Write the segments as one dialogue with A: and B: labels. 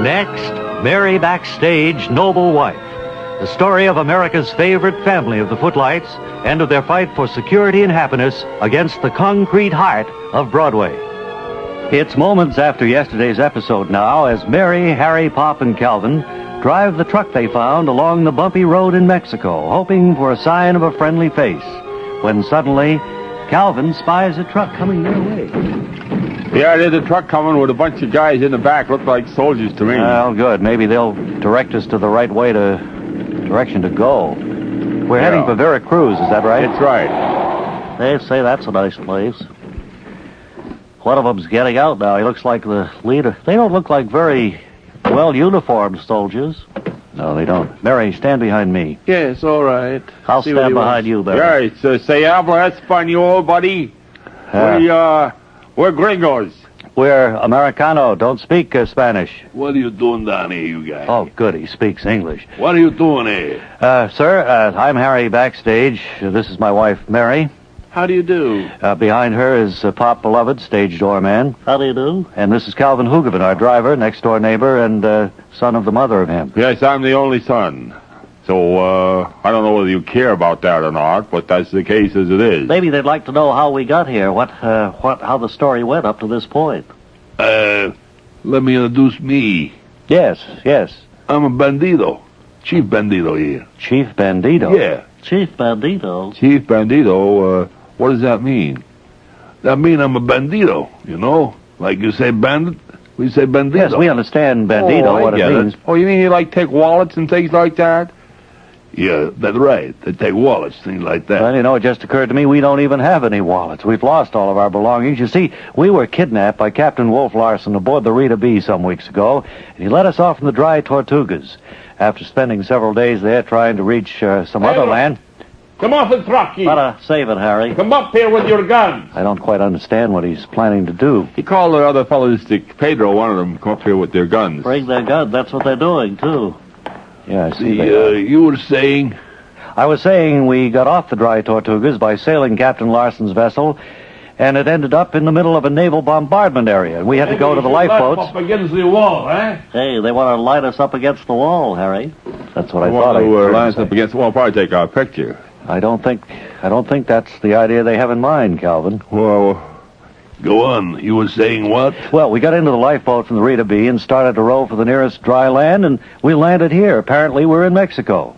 A: Next, Mary Backstage, Noble Wife. The story of America's favorite family of the Footlights and of their fight for security and happiness against the concrete heart of Broadway. It's moments after yesterday's episode now as Mary, Harry, Pop, and Calvin drive the truck they found along the bumpy road in Mexico, hoping for a sign of a friendly face, when suddenly Calvin spies a truck coming their way.
B: Yeah, there's a truck coming with a bunch of guys in the back. Look like soldiers to me.
A: Well, good. Maybe they'll direct us to the right direction to go. We're heading for Veracruz, is that right?
B: That's right.
A: They say that's a nice place. One of them's getting out now. He looks like the leader. They don't look like very well-uniformed soldiers. No, they don't. Mary, stand behind me.
C: Yes, all right.
A: I'll stand behind you, Mary.
B: Yeah, se habla español, buddy. We're gringos.
A: We're Americano. Don't speak Spanish.
D: What are you doing down here, you guys?
A: Oh, good. He speaks English.
D: What are you doing here?
A: Sir, I'm Harry Backstage. This is my wife, Mary.
C: How do you do?
A: Behind her is Pop Beloved, stage doorman. How do you do? And this is Calvin Hoogovan, our driver, next-door neighbor, and son of the mother of him.
B: Yes, I'm the only son. So, I don't know whether you care about that or not, but that's the case as it is.
A: Maybe they'd like to know how we got here, how the story went up to this point.
D: Let me introduce me.
A: Yes.
D: I'm a bandito. Chief bandito here.
A: Chief Bandito?
D: Yeah.
A: Chief Bandito?
D: Chief bandito, what does that mean? That means I'm a bandito, you know? Like you say bandit, we say bandito.
A: Yes, we understand bandito, what it means.
B: Oh, you mean you like take wallets and things like that?
D: Yeah, that's right. They take wallets, things like that.
A: Well, you know, it just occurred to me we don't even have any wallets. We've lost all of our belongings. You see, we were kidnapped by Captain Wolf Larson aboard the Rita B some weeks ago, and he let us off in the Dry Tortugas. After spending several days there trying to reach some other land...
B: Come off the truck, you.
A: Better save it, Harry.
B: Come up here with your guns.
A: I don't quite understand what he's planning to do.
B: He called the other fellows, Pedro, one of them, come up here with their guns.
A: Bring their guns. That's what they're doing, too. Yeah, I see.
D: You were saying...
A: I was saying we got off the Dry Tortugas by sailing Captain Larson's vessel, and it ended up in the middle of a naval bombardment area. We had to go to the lifeboats.
D: Up against the wall, eh?
A: Hey, they want to light us up against the wall, Harry. That's what I
B: want
A: thought.
B: To line us up against the wall, probably take our picture.
A: I don't think that's the idea they have in mind, Calvin.
B: Well,
D: go on. You were saying what?
A: Well, we got into the lifeboat from the Rita B and started to row for the nearest dry land, and we landed here. Apparently, we're in Mexico.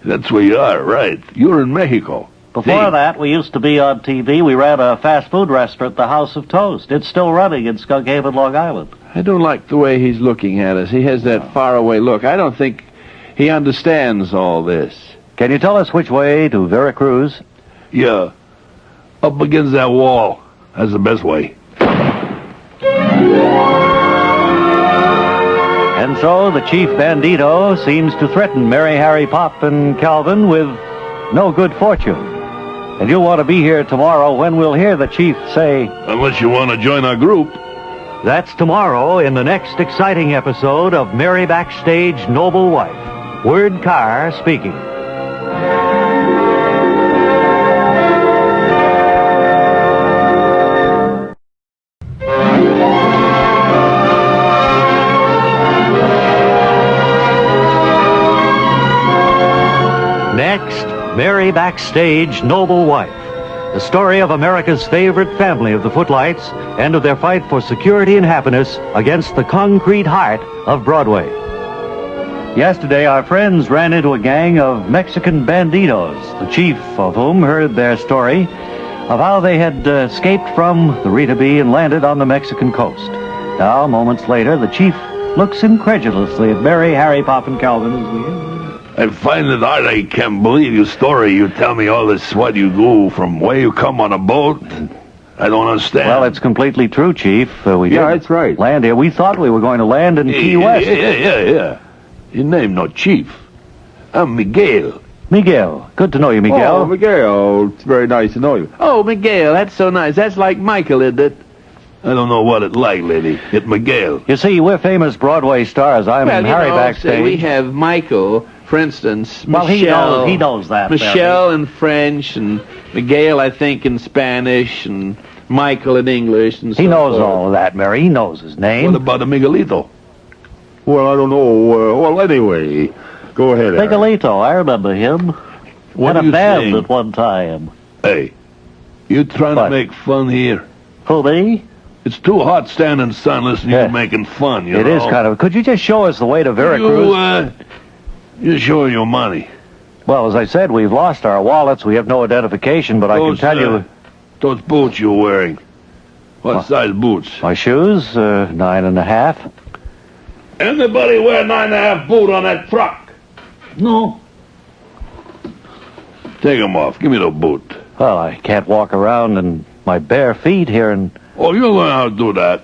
D: That's where you are, right. You're in Mexico.
A: Before that, we used to be on TV. We ran a fast food restaurant, the House of Toast. It's still running in Skunk Haven, Long Island.
C: I don't like the way he's looking at us. He has that faraway look. I don't think he understands all this.
A: Can you tell us which way to Veracruz?
D: Yeah. Up against that wall. That's the best way.
A: And so the Chief Bandito seems to threaten Mary, Harry, Pop, and Calvin with no good fortune. And you'll want to be here tomorrow when we'll hear the Chief say...
D: Unless you want to join our group.
A: That's tomorrow in the next exciting episode of Mary Backstage, Noble Wife. Word Carr speaking. Next, Mary Backstage, Noble Wife. The story of America's favorite family of the Footlights and of their fight for security and happiness against the concrete heart of Broadway. Yesterday, our friends ran into a gang of Mexican banditos, the chief of whom heard their story of how they had escaped from the Rita B and landed on the Mexican coast. Now, moments later, the chief looks incredulously at Mary, Harry, Pop, and Calvin as we...
D: I find it hard. I can't believe your story. You tell me all this, what you do, from where you come on a boat. I don't understand.
A: Well, it's completely true, Chief. We
B: Yeah,
A: did
B: that's right.
A: land here. We thought we were going to land in Key West.
D: Yeah. Your name not Chief. I'm Miguel.
A: Miguel. Good to know you, Miguel.
B: Oh, Miguel. It's very nice to know you.
C: Oh, Miguel, that's so nice. That's like Michael, isn't it?
D: I don't know what it like, lady. It's Miguel.
A: You see, we're famous Broadway stars. I'm Harry Backstage.
C: Say we have Michael, for instance,
A: well,
C: Michelle.
A: he knows that.
C: Michelle and French and Miguel, I think, in Spanish, and Michael in English, and so
A: He knows
C: forth.
A: all of that, Mary. He knows his name.
D: What about a Miguelito?
B: Well, I don't know. Well, anyway, go ahead, Harry.
A: Miguelito, I remember him.
D: What
A: Had
D: are
A: a
D: you
A: band
D: saying?
A: at one time.
D: Hey, you trying
A: What?
D: to make fun here?
A: Who, me?
D: It's too hot standing sun listening to
A: Yeah.
D: you making fun, you
A: It
D: know.
A: is kind of... Could you just show us the way to Veracruz?
D: You show your money.
A: Well, as I said, we've lost our wallets. We have no identification, but I can tell you...
D: Those boots you're wearing. What size boots?
A: My shoes, 9.5.
D: Anybody wear 9.5 boot on that truck?
A: No.
D: Take 'em off. Give me the boot.
A: Well, I can't walk around in my bare feet here, and
D: Oh, you'll learn how to do that.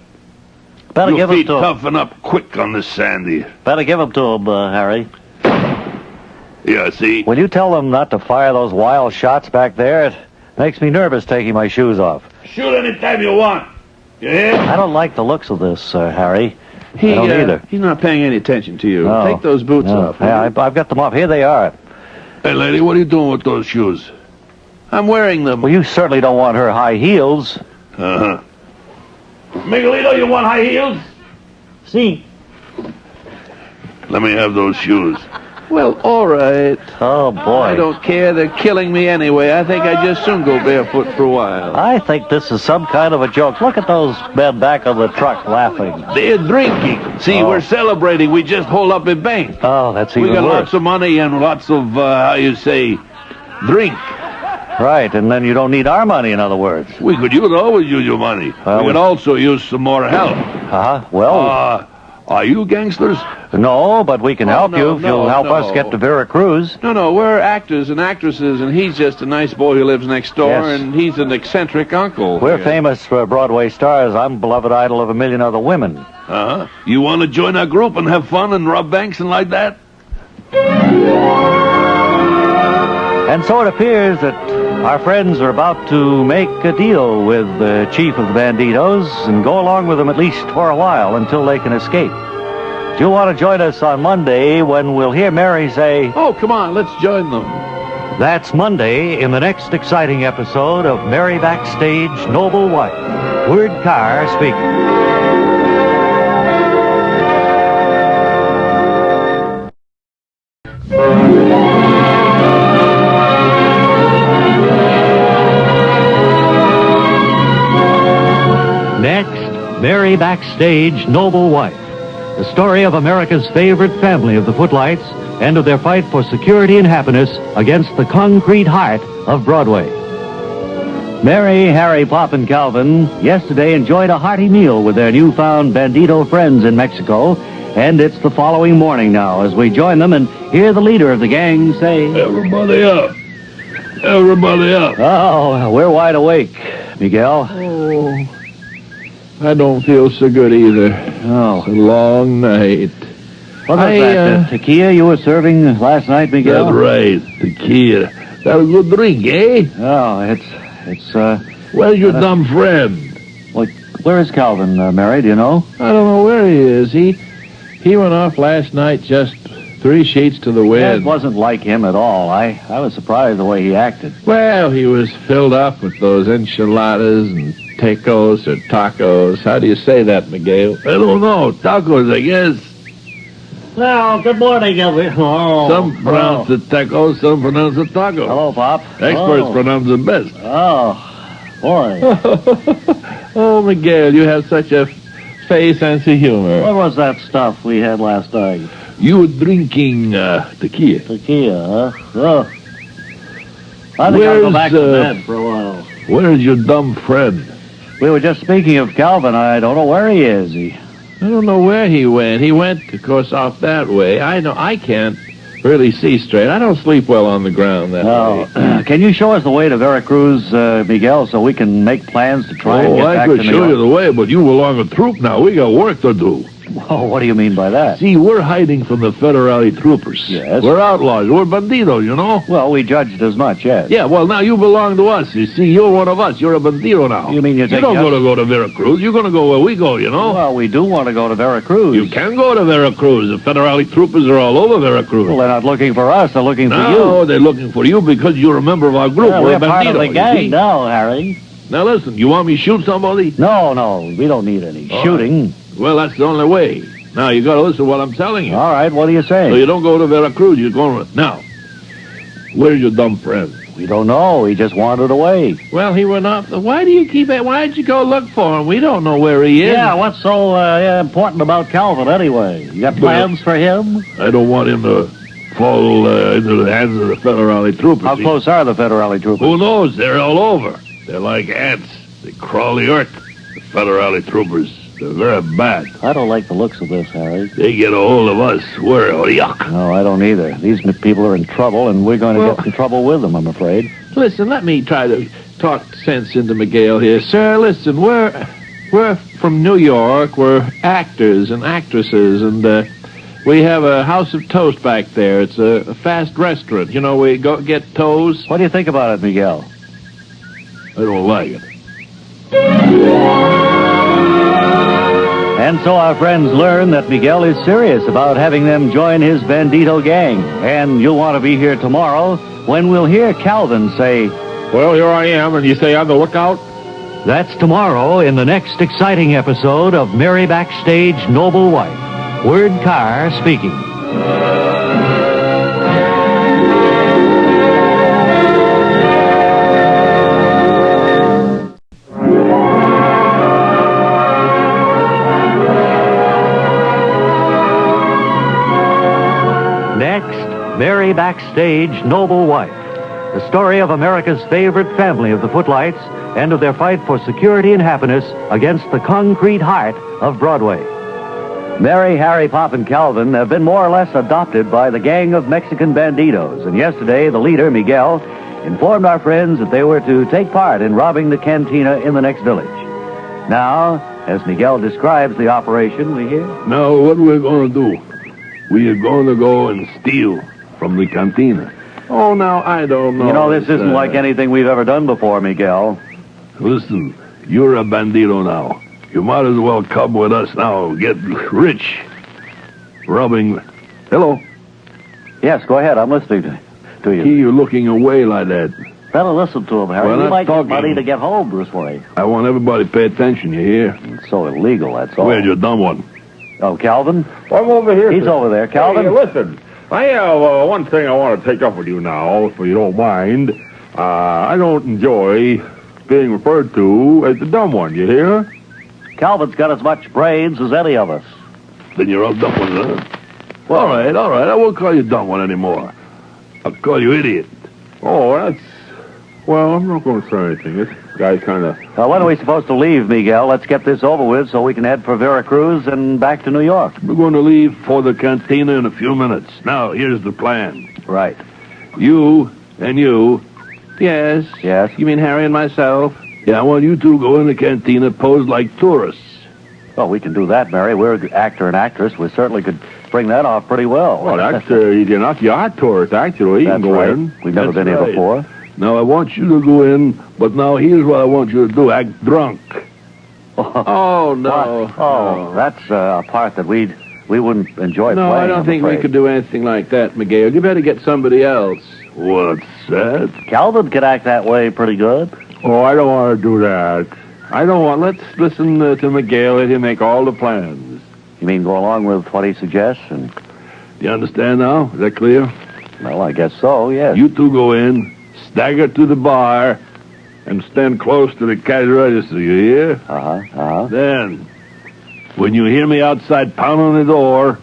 A: better
D: Your
A: give them
D: feet
A: to him.
D: toughen up quick on this sandy.
A: Better give them to him, Harry.
D: Yeah, see?
A: Will you tell them not to fire those wild shots back there? It makes me nervous taking my shoes off.
D: Shoot anytime you want. You hear?
A: I don't like the looks of this, Harry.
C: He,
A: I don't either.
C: He's not paying any attention to you.
A: No.
C: Take those boots
A: No.
C: off. will
A: Yeah,
C: you?
A: I've got them off. Here they are.
D: Hey, lady, what are you doing with those shoes?
C: I'm wearing them.
A: Well, you certainly don't want her high heels.
D: Uh-huh. Miguelito, you want high heels?
A: See?
D: Let me have those shoes.
C: Well, all right.
A: Oh, boy.
C: I don't care. They're killing me anyway. I think I'd just soon go barefoot for a while.
A: I think this is some kind of a joke. Look at those men back on the truck laughing.
C: They're drinking. See,
A: Oh.
C: we're celebrating. We just hold up a bank.
A: Oh, that's
C: We
A: even
C: got
A: worse.
C: lots of money and lots of, how you say, drink.
A: Right, and then you don't need our money, in other words.
D: We could always use your money.
A: Well,
D: we could also use some more help.
A: Uh-huh. Well,
D: Are you gangsters?
A: no, but we can help
C: no,
A: you if you'll
C: no,
A: help
C: no.
A: us get to Veracruz.
C: No, we're actors and actresses, and he's just a nice boy who lives next door,
A: Yes.
C: and he's an eccentric uncle.
A: We're
C: Yeah.
A: famous Broadway stars. I'm beloved idol of 1,000,000 other women.
D: Uh-huh. You want to join our group and have fun and rob banks and like that?
A: And so it appears that our friends are about to make a deal with the chief of the Banditos and go along with them at least for a while until they can escape. Do you want to join us on Monday when we'll hear Mary say,
C: Oh, come on, let's join them.
A: that's Monday in the next exciting episode of Mary Backstage Noble Wife. Word Carr speaking. Next, Mary Backstage Noble Wife. The story of America's favorite family of the Footlights and of their fight for security and happiness against the concrete heart of Broadway. Mary, Harry, Pop, and Calvin yesterday enjoyed a hearty meal with their newfound Bandito friends in Mexico, and it's the following morning now as we join them and hear the leader of the gang say,
D: Everybody up. Everybody up.
A: "Oh, we're wide awake, Miguel."
C: Oh, I don't feel so good either.
A: Oh,
C: It's a long night.
A: what was that? Tequila you were serving last night, Miguel?
D: That's right. Tequila. That a good drink, eh?
A: Oh, it's
D: Where's your dumb friend?
A: well, where is Calvin, Mary? Do you know?
C: I don't know where he is. He went off last night just 3 sheets to the
A: That
C: wind.
A: wasn't like him at all. I was surprised the way he acted.
C: Well, he was filled up with those enchiladas and tacos or tacos. How do you say that, Miguel?
D: I don't know. Tacos, I guess.
A: Well, good morning, everyone. Oh,
D: Some pronounce it tacos, some pronounce it tacos.
A: Hello, Pop.
D: Experts pronounce it best.
A: Oh, boy.
C: Oh, Miguel, you have such a face sense of humor.
A: What was that stuff we had last night?
D: You were drinking tequila.
A: Tequila, huh? Oh. I think I'll go back to bed for a while.
D: Where's your dumb friend?
A: We were just speaking of Calvin. I don't know where he is.
C: I don't know where he went. He went, of course, off that way. I can't really see straight. I don't sleep well on the ground that
A: No.
C: way.
A: Can you show us the way to Veracruz, Miguel, so we can make plans to try and
D: Oh,
A: get
D: I
A: back
D: could
A: to New
D: show
A: York?
D: you the way, but you belong a troop now. We got work to do.
A: Oh, what do you mean by that?
D: See, we're hiding from the federale troopers.
A: Yes.
D: We're outlaws. We're bandidos, you know?
A: Well, we judged as much, yes.
D: Yeah, well, now you belong to us. You see, you're one of us. You're a bandido now.
A: You mean you're
D: You
A: taking
D: don't go to Veracruz. You're going to go where we go, you know?
A: Well, we do want to go to Veracruz.
D: You can go to Veracruz. The federale troopers are all over Veracruz.
A: Well, they're not looking for us. They're looking for
D: No,
A: you.
D: they're looking for you because you're a member of our group.
A: Well,
D: we're
A: we're part of
D: bandido,
A: the
D: you
A: gang
D: see?
A: now, Harry.
D: Now, listen, you want me to shoot somebody?
A: No, we don't need any
D: All
A: shooting.
D: Well, that's the only way. Now, you got to listen to what I'm telling you.
A: All right, what are you saying?
D: So you don't go to Veracruz. You're going to... Now, where's your dumb friend?
A: We don't know. He just wandered away.
C: Well, he went off. Why do you keep it? Why'd you go look for him? We don't know where he is.
A: Yeah, what's so important about Calvin anyway? You got plans for him?
D: I don't want him to fall into the hands of the federale troopers.
A: How close are the federale troopers?
D: Who knows? They're all over. They're like ants. They crawl the earth. The federale troopers. They're very bad.
A: I don't like the looks of this, Harry.
D: They get a hold of us. We're yuck.
A: No, I don't either. These people are in trouble, and we're going to get in trouble with them, I'm afraid.
C: Listen, let me try to talk sense into Miguel here. Sir, listen, we're from New York. We're actors and actresses, and we have a House of Toast back there. It's a fast restaurant. You know, we go get toast.
A: What do you think about it, Miguel?
D: I don't like it.
A: And so our friends learn that Miguel is serious about having them join his Bandito gang. And you'll want to be here tomorrow when we'll hear Calvin say,
B: Well, here I am, and you say on the lookout?
A: that's tomorrow in the next exciting episode of Mary Backstage Noble Wife. Word Carr speaking. Next, Mary Backstage Noble Wife. The story of America's favorite family of the Footlights and of their fight for security and happiness against the concrete heart of Broadway. Mary, Harry, Pop, and Calvin have been more or less adopted by the gang of Mexican bandidos. And yesterday, the leader, Miguel, informed our friends that they were to take part in robbing the cantina in the next village. Now, as Miguel describes the operation, we hear...
D: Now, what we're going to do? We are going to go and steal from the cantina.
C: Oh, now, I don't know.
A: You know, this isn't like anything we've ever done before, Miguel.
D: Listen, you're a bandito now. You might as well come with us now. Get rich. Robbing... Hello?
A: Yes, go ahead. I'm listening to you.
D: You're looking away like that.
A: Better listen to him, Harry.
D: Well,
A: We
D: that's
A: might get
D: talking.
A: money to get home this way.
D: I want everybody to pay attention, you hear?
A: It's so illegal, that's all.
D: Where's your dumb one?
A: Oh, Calvin?
B: I'm over here.
A: He's over there. Calvin?
B: Hey, listen, I have one thing I want to take up with you now, if you don't mind. I don't enjoy being referred to as the dumb one, you hear?
A: Calvin's got as much brains as any of us.
D: Then you're all dumb one, huh? Well, all right. I won't call you dumb one anymore. I'll call you idiot.
B: Oh, that's... Well, I'm not going to say anything. This guy's kind of...
A: Now, when are we supposed to leave, Miguel? Let's get this over with so we can head for Veracruz and back to New York.
D: We're going to leave for the cantina in a few minutes. Now, here's the plan.
A: Right.
D: You and you...
C: Yes.
A: Yes?
C: You mean Harry and myself?
D: Yeah, I want you two go in the cantina, pose like tourists.
A: Well, we can do that, Mary. We're an actor and actress. We certainly could bring that off pretty well.
B: Well, that's... you're not the art tourist, actually. You can
A: That's
B: go
A: right.
B: in.
A: We've never
D: That's
A: been here
D: right.
A: before.
D: Now, I want you to go in, but now here's what I want you to do. Act drunk.
C: Oh, no.
A: What? Oh, that's a part that we wouldn't enjoy
C: No,
A: playing,
C: I don't
A: I'm
C: think we
A: afraid.
C: could do anything like that, Miguel. You better get somebody else.
D: What's that?
A: Calvin could act that way pretty good.
B: Oh, I don't want to do that. I don't want... Let's listen to Miguel. Let him make all the plans.
A: You mean go along with what he suggests? And
D: Do you understand now? Is that clear?
A: well, I guess so, yes.
D: You two go in, stagger to the bar, and stand close to the cash register, you hear?
A: Uh-huh.
D: Then, when you hear me outside pounding the door,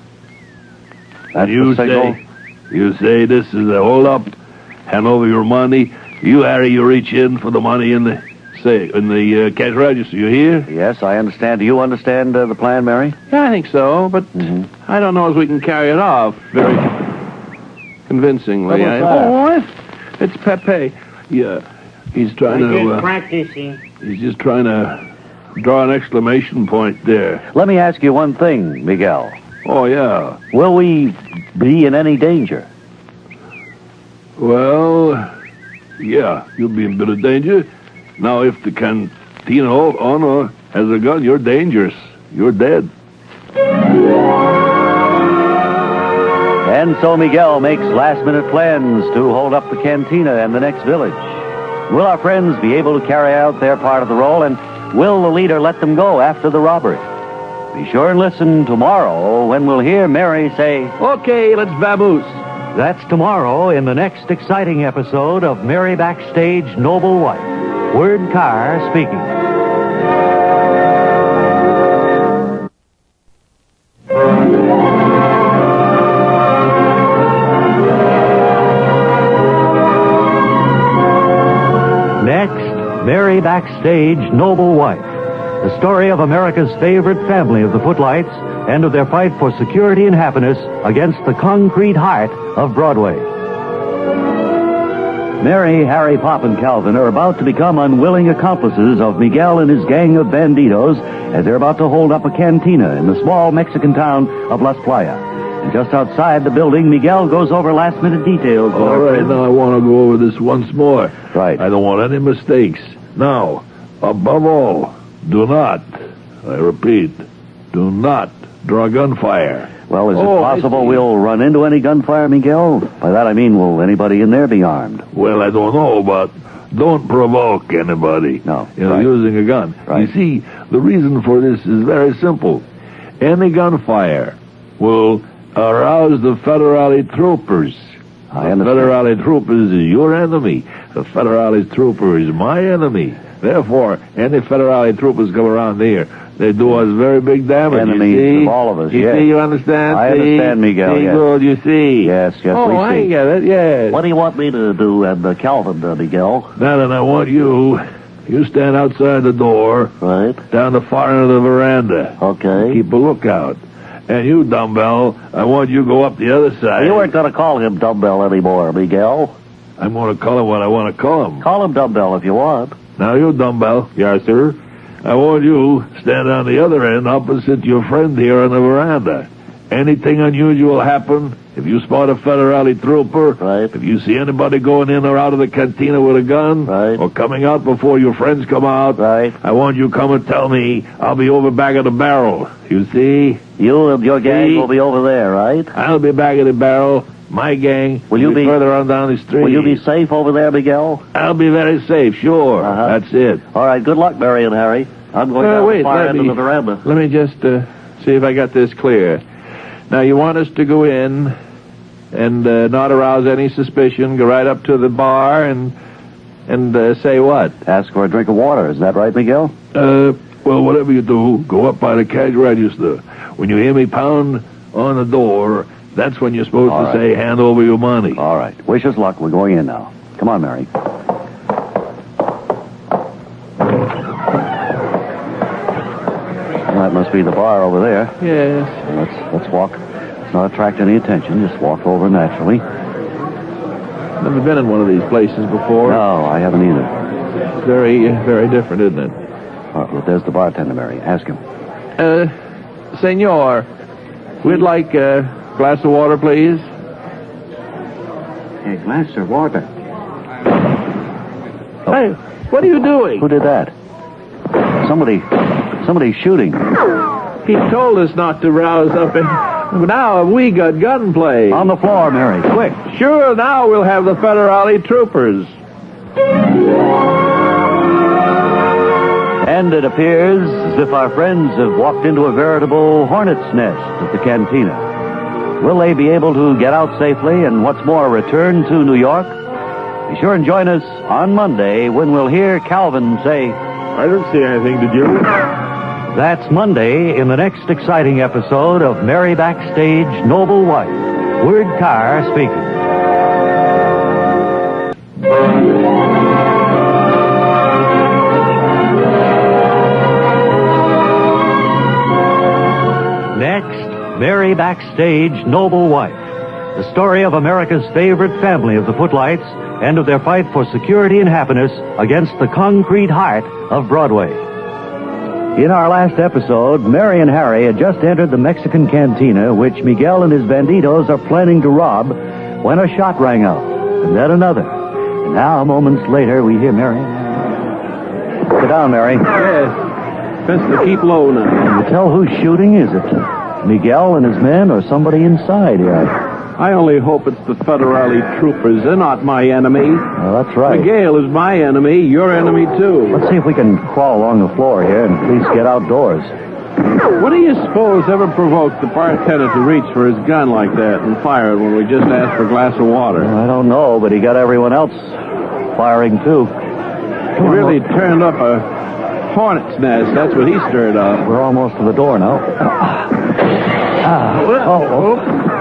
A: That's
D: you
A: the signal.
D: say this is a hold-up, hand over your money. You, Harry, you reach in for the money in the cash register, you hear?
A: Yes, I understand. Do you understand the plan, Mary?
C: Yeah, I think so, but I don't know if we can carry it off very convincingly.
A: What was that?
C: It's Pepe.
D: Yeah, he's trying to...
E: practicing.
D: he's just trying to draw an exclamation point there.
A: Let me ask you one thing, Miguel.
D: Oh, yeah.
A: Will we be in any danger?
D: Well, yeah, you'll be in a bit of danger. Now, if the cantina owner has a gun, you're dangerous. You're dead.
A: And so Miguel makes last-minute plans to hold up the cantina in the next village. Will our friends be able to carry out their part of the role, and will the leader let them go after the robbery? Be sure and listen tomorrow when we'll hear Mary say,
C: Okay, let's vamoose.
A: that's tomorrow in the next exciting episode of Mary Backstage Noble Wife. Word Carr speaking. Next, Mary Backstage Noble Wife. The story of America's favorite family of the Footlights and of their fight for security and happiness against the concrete heart of Broadway. Mary, Harry, Pop, and Calvin are about to become unwilling accomplices of Miguel and his gang of banditos as they're about to hold up a cantina in the small Mexican town of Las Playas. And just outside the building, Miguel goes over last-minute details.
D: All right, now I want to go over this once more.
A: Right.
D: I don't want any mistakes. Now, above all, do not, I repeat, do not draw gunfire.
A: Well, is it possible we'll run into any gunfire, Miguel? By that I mean, will anybody in there be armed?
D: Well, I don't know, but don't provoke anybody.
A: No,
D: using a gun.
A: Right.
D: You see, the reason for this is very simple. Any gunfire will arouse the federale troopers.
A: I
D: The
A: understand.
D: federale troopers is your enemy. The federale trooper is my enemy. Therefore, any federale troopers come around here, they do us very big damage.
A: Enemies
D: you see?
A: of all of us,
D: You
A: yes.
D: see, you understand?
A: I
D: See?
A: understand, Miguel,
D: See,
A: yes.
D: good, you see.
A: Yes, we
C: I
A: see.
C: get it, yes.
A: What do you want me to do, Calvin, Miguel?
D: Now then, I want you stand outside the door,
A: Right.
D: down the far end of the veranda.
A: Okay.
D: Keep a lookout. And you, Dumbbell, I want you go up the other side.
A: You weren't going to call him Dumbbell anymore, Miguel.
D: I'm going to call him what I want to call him.
A: Call him Dumbbell if you want.
D: Now, you, Dumbbell.
B: Yes, sir.
D: I want you stand on the other end opposite your friend here on the veranda. Anything unusual happen, if you spot a federale trooper,
A: Right.
D: if you see anybody going in or out of the cantina with a gun,
A: Right.
D: or coming out before your friends come out,
A: Right.
D: I want you come and tell me. I'll be over back of the barrel. You see?
A: You and your gang
D: See?
A: will be over there, right?
D: I'll be back of the barrel. My gang
A: Will you be-
D: further on down the street.
A: Will you be safe over there, Miguel?
D: I'll be very safe, sure.
A: Uh-huh.
D: That's it.
A: All right, good luck, Mary and Harry. I'm going down
C: wait,
A: the far
C: let
A: end of
C: me-
A: the veranda.
C: Let me just see if I got this clear. Now, you want us to go in and not arouse any suspicion, go right up to the bar and say what?
A: Ask for a drink of water. Is that right, Miguel?
D: Well, whatever you do, go up by the cash register. When you hear me pound on the door, that's when you're supposed
A: All
D: to
A: right.
D: say, hand over your money.
A: All right. Wish us luck. We're going in now. Come on, Mary. Well, that must be the bar over there.
C: Yes.
A: Let's walk. Let's not attract any attention. Just walk over naturally.
C: Never been in one of these places before.
A: No, I haven't either.
C: It's very, very different, isn't it?
A: All right, well, there's the bartender, Mary. Ask him.
C: Senor, we'd like a glass of water, please.
A: A glass of water.
C: Hey, what are you doing?
A: Who did that? Somebody's shooting.
C: He told us not to rouse up. Now we got gunplay.
A: On the floor, Mary. Quick.
C: Sure, now we'll have the federale troopers.
A: And it appears as if our friends have walked into a veritable hornet's nest at the cantina. Will they be able to get out safely and, what's more, return to New York? Be sure and join us on Monday when we'll hear Calvin say,
B: I don't see anything, did you?
A: That's Monday in the next exciting episode of Mary Backstage Noble Wife. Word Carr speaking. Next, Mary Backstage Noble Wife. The story of America's favorite family of the Footlights and of their fight for security and happiness against the concrete heart of Broadway. In our last episode, Mary and Harry had just entered the Mexican cantina, which Miguel and his banditos are planning to rob, when a shot rang out, and then another. And now, moments later, we hear Mary. Sit down, Mary.
C: Yes. Best to keep low now.
A: Can you tell who's shooting? Is it Miguel and his men or somebody inside here?
C: I only hope it's the federale troopers. They're not my enemy.
A: Well, that's right.
C: Miguel is my enemy. Your enemy, too.
A: Let's see if we can crawl along the floor here and at least get outdoors.
C: What do you suppose ever provoked the bartender to reach for his gun like that and fire it when we just asked for a glass of water?
A: Well, I don't know, but he got everyone else firing, too.
C: He really turned up a hornet's nest. That's what he stirred up.
A: We're almost to the door now.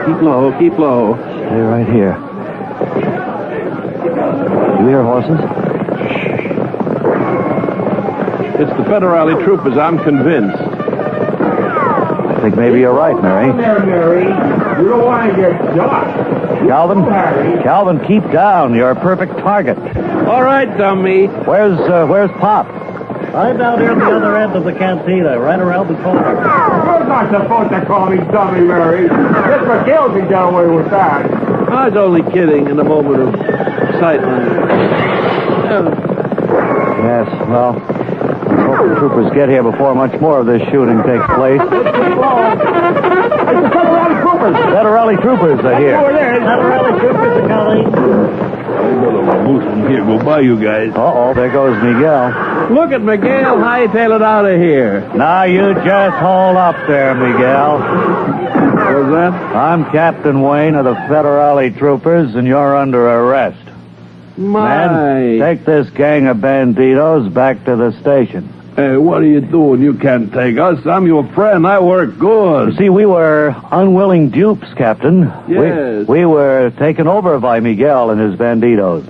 C: Keep low, keep low.
A: Stay right here. You hear horses?
C: It's the federale troopers, I'm convinced.
A: I think maybe you're right, Mary.
B: There, Mary. You don't want to get shot.
A: Calvin, keep down. You're a perfect target.
C: All right, dummy.
A: Where's Pop?
E: I'm down here at the other end of the cantina, right around the corner.
B: You're not supposed to call me dummy, Mary. This McGill can get away with that.
C: I was only kidding in a moment of excitement.
A: Yes, well, let's hope the troopers get here before much more of this shooting takes place.
B: It's the federale troopers.
A: Federale troopers are here.
B: Over there.
E: Federale troopers are coming.
D: Here, go by you guys.
A: Uh-oh, there goes Miguel.
C: Look at Miguel hightail it out of here.
A: Now you just hold up there, Miguel.
C: What's that?
A: I'm Captain Wayne of the Federale troopers, and you're under arrest. Men, take this gang of banditos back to the station.
D: Hey, what are you doing? You can't take us. I'm your friend. I work good.
A: You see, we were unwilling dupes, Captain.
C: Yes.
A: We were taken over by Miguel and his banditos.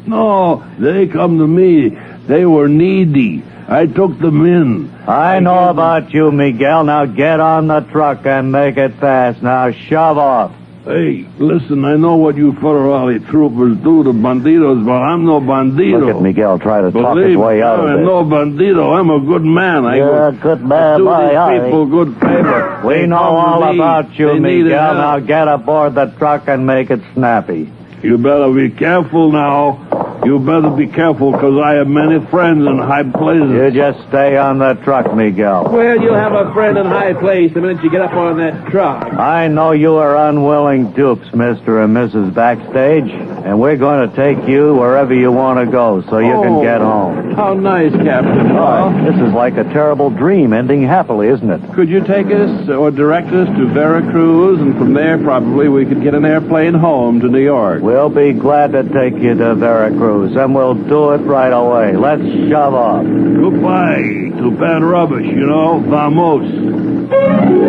D: No, they come to me. They were needy. I took them in.
A: I know about you, Miguel. Now get on the truck and make it fast. Now shove off.
D: Hey, listen, I know what you federale troopers do to banditos, but I'm no bandito.
A: Look at Miguel try to talk his
D: Believe
A: way
D: me,
A: out of
D: I'm
A: it.
D: no bandito. I'm a good man.
A: You're a good man,
D: do
A: boy,
D: these
A: aye.
D: people good favor.
A: We
D: They
A: know
D: come to
A: all
D: me.
A: about you,
D: They needed
A: Miguel.
D: help.
A: Now get aboard the truck and make it snappy.
D: You better be careful now. You better be careful, because I have many friends in high places.
A: You just stay on the truck, Miguel.
C: Well, you'll have a friend in high place the minute you get up on that truck.
A: I know you are unwilling dupes, Mr. and Mrs. Backstage, and we're going to take you wherever you want to go so you can get home.
C: How nice, Captain.
A: Oh, this is like a terrible dream ending happily, isn't it?
C: Could you take us or direct us to Veracruz, and from there probably we could get an airplane home to New York?
A: We'll be glad to take you to Veracruz, and we'll do it right away. Let's shove off.
D: Goodbye to bad rubbish, you know. Vamos.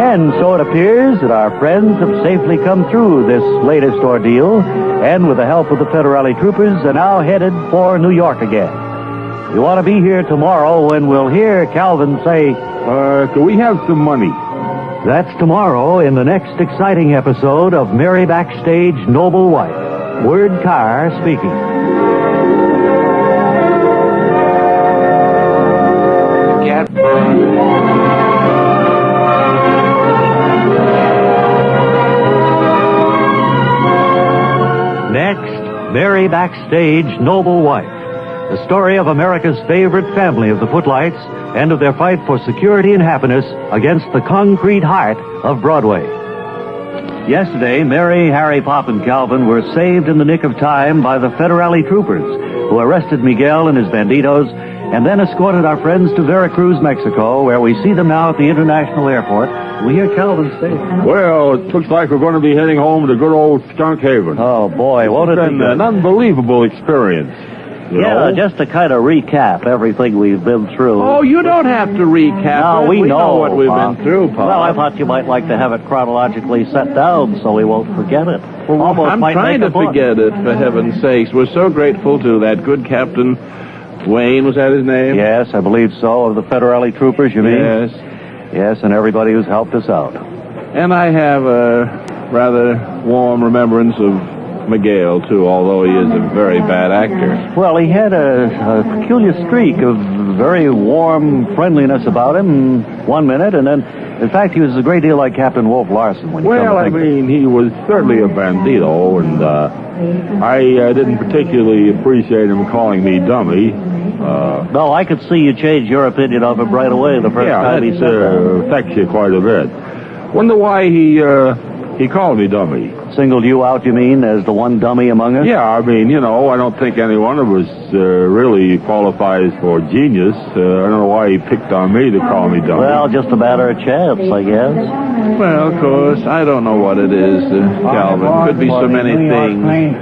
A: And so it appears that our friends have safely come through this latest ordeal, and with the help of the Federale troopers, are now headed for New York again. You want to be here tomorrow when we'll hear Calvin say,
B: Can we have some money?
A: that's tomorrow in the next exciting episode of Mary Backstage Noble Wife. Word Carr speaking. Next, Mary Backstage Noble Wife. The story of America's favorite family of the Footlights and of their fight for security and happiness against the concrete heart of Broadway. Yesterday, Mary, Harry, Pop, and Calvin were saved in the nick of time by the Federale troopers, who arrested Miguel and his banditos and then escorted our friends to Veracruz, Mexico, where we see them now at the international airport. We hear Calvin say,
B: Well, it looks like we're going to be heading home to good old Skunk Haven.
A: oh, boy, won't it
B: It's
A: be
B: been
A: good?
B: an unbelievable experience. You know?
E: just to kind of recap everything we've been through.
C: Oh, you don't have to recap
E: No,
C: it.
E: we know,
C: what we've
E: Pop.
C: been through, Pop.
E: Well, I thought you might like to have it chronologically set down so we won't forget it. Almost
C: I'm
E: might
C: trying
E: make
C: to
E: a book.
C: forget it, for heaven's sakes. We're so grateful to that good Captain Wayne, was that his name?
A: Yes, I believe so, of the Federale troopers, you mean?
C: Yes.
A: Yes, and everybody who's helped us out.
C: And I have a rather warm remembrance of Miguel, too, although he is a very bad actor.
A: Well, he had a peculiar streak of
E: very warm friendliness about him 1 minute, and then, in fact, he was a great deal like Captain Wolf Larson. When you come
B: Well,
E: to
B: I
E: think of it.
B: mean, he was certainly a bandito, and I didn't particularly appreciate him calling me dummy.
E: No, I could see you change your opinion of him right away the first time he said that.
B: Affects you quite a bit. Wonder why he called me dummy.
E: Singled you out, you mean, as the one dummy among us?
B: Yeah, I mean, I don't think any one of us really qualifies for genius. I don't know why he picked on me to call me dummy.
E: Well, just a matter of chance, I guess.
C: Well, of course, I don't know what it is, Calvin. Could be so many things.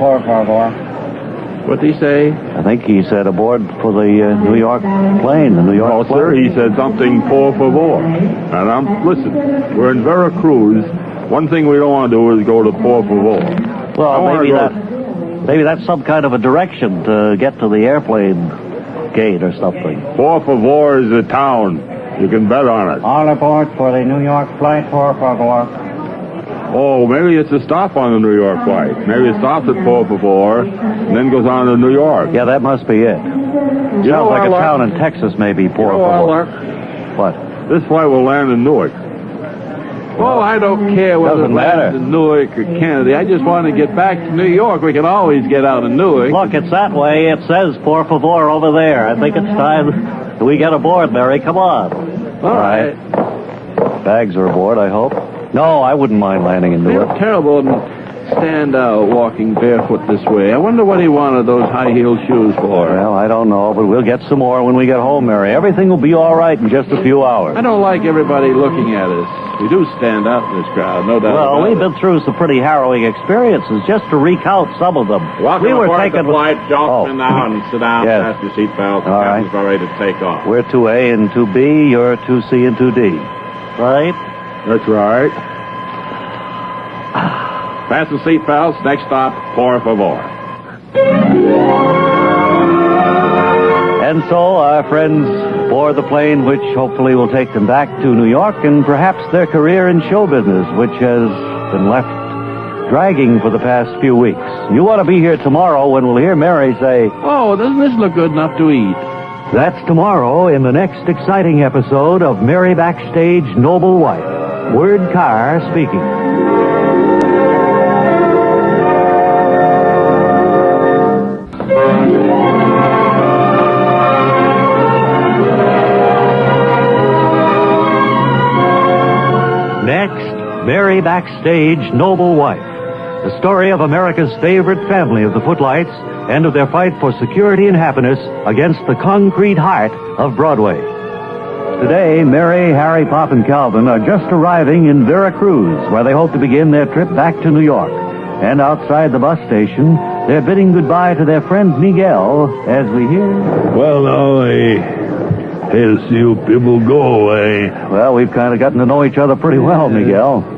C: What'd he say?
E: I think he said aboard for the New York plane, the New York
B: Oh, sir, he said something por favor. And listen, we're in Veracruz. One thing we don't want to do is go to por favor.
E: Well, maybe that's some kind of a direction to get to the airplane gate or something.
B: Por favor is a town. You can bet on it.
F: All aboard for the New York flight, por favor.
B: Oh, maybe it's a stop on the New York flight. Maybe it stops at por favor and then goes on to New York.
E: Yeah, that must be it.
B: You
E: Sounds like a
B: Lark?
E: town in Texas, maybe, por
B: You know
E: favor.
B: Lark?
E: What?
B: This flight will land in Newark.
C: Oh, I don't care whether it
E: Doesn't matter.
C: lands in Newark or Kennedy. I just want to get back to New York. We can always get out of Newark.
E: Look, it's that way. It says por favor over there. I think it's time we get aboard, Mary. Come on.
C: All right.
E: Bags are aboard, I hope. No, I wouldn't mind landing in
C: They're
E: Newark.
C: terrible and stand out walking barefoot this way. I wonder what he wanted those high-heel shoes for.
E: Well, I don't know, but we'll get some more when we get home, Mary. Everything will be all right in just a few hours.
C: I don't like everybody looking at us. We do stand out in this crowd, no doubt
E: Well,
C: about
E: we've
C: it.
E: been through some pretty harrowing experiences. Just to recount some of them.
G: Welcome
E: we were
G: aboard
E: taken
G: the flight. Gentlemen,
E: Oh.
G: now and sit down.
E: Yes.
G: Fasten your seatbelts.
E: All right.
G: Captain's ready to take off.
E: We're 2A and 2B. You're 2C and 2D. Right?
B: That's right.
G: Fasten seatbelts. Next stop, por favor.
E: And so our friends board the plane which hopefully will take them back to New York and perhaps their career in show business, which has been left dragging for the past few weeks. You want to be here tomorrow when we'll hear Mary say,
C: Oh, doesn't this look good enough to eat?
A: That's tomorrow in the next exciting episode of Mary Backstage Noble Wife. Word Carr speaking. Next, Mary Backstage Noble Wife. The story of America's favorite family of the Footlights and of their fight for security and happiness against the concrete heart of Broadway.
E: Today, Mary, Harry, Pop, and Calvin are just arriving in Veracruz, where they hope to begin their trip back to New York. And outside the bus station, they're bidding goodbye to their friend Miguel as we hear...
D: Well, now, I hate to see you people go,
E: Well, we've kind of gotten to know each other pretty well, Miguel.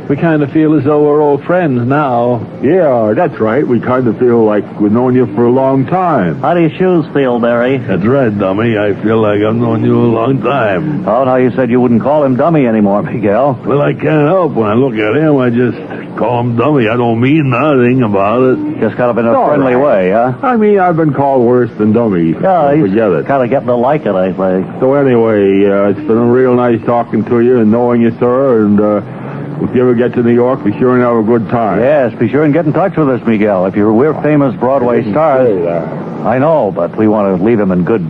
C: We kind of feel as though we're old friends now.
B: Yeah, that's right. We kind of feel like we've known you for a long time.
E: How do your shoes feel, Mary?
D: That's right, dummy. I feel like I've known you a long time.
E: Oh, now you said you wouldn't call him dummy anymore, Miguel.
D: Well, I can't help when I look at him. I just call him dummy. I don't mean nothing about it.
E: Just kind of in a
B: All
E: friendly
B: right.
E: way, huh?
B: I mean, I've been called worse than dummy.
E: Yeah, he's
B: Forget it.
E: kind of getting to like it, I think.
B: So anyway, it's been real nice talking to you and knowing you, sir. And if you ever get to New York, be sure and have a good time.
E: Yes, be sure and get in touch with us, Miguel. We're famous Broadway stars.
B: Say that.
E: I know, but we want to leave him in good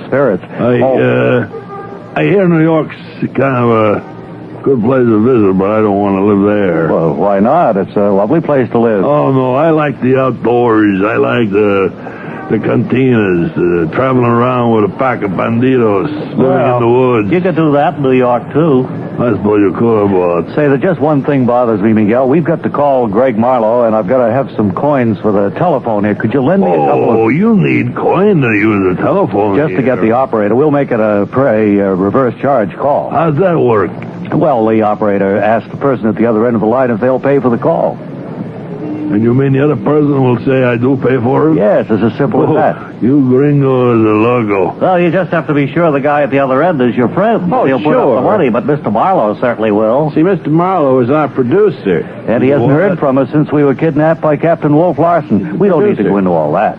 E: spirits.
D: I hear New York's kind of a good place to visit, but I don't want to live there.
E: Well, why not? It's a lovely place to live.
D: Oh, no, I like the outdoors. I like the cantinas, traveling around with a pack of banditos, living in the woods.
E: You could do that in New York, too.
D: I suppose you could, but...
E: Say, that just one thing bothers me, Miguel. We've got to call Greg Marlowe, and I've got to have some coins for the telephone here. Could you lend me a couple
D: Oh,
E: of...
D: you need coin to use a telephone
E: Just to get the operator. We'll make it a reverse charge call.
D: How's that work?
E: Well, the operator asks the person at the other end of the line if they'll pay for the call.
D: And you mean the other person will say I do pay for it?
E: Yes, it's as simple as that.
D: You gringo is a logo.
E: Well, you just have to be sure the guy at the other end is your friend.
C: Oh,
E: He'll put
C: sure.
E: up the money, but Mr. Marlowe certainly will.
C: See, Mr. Marlowe is our producer.
E: And he hasn't
D: What?
E: heard from us since we were kidnapped by Captain Wolf Larson. We don't need to go into all that.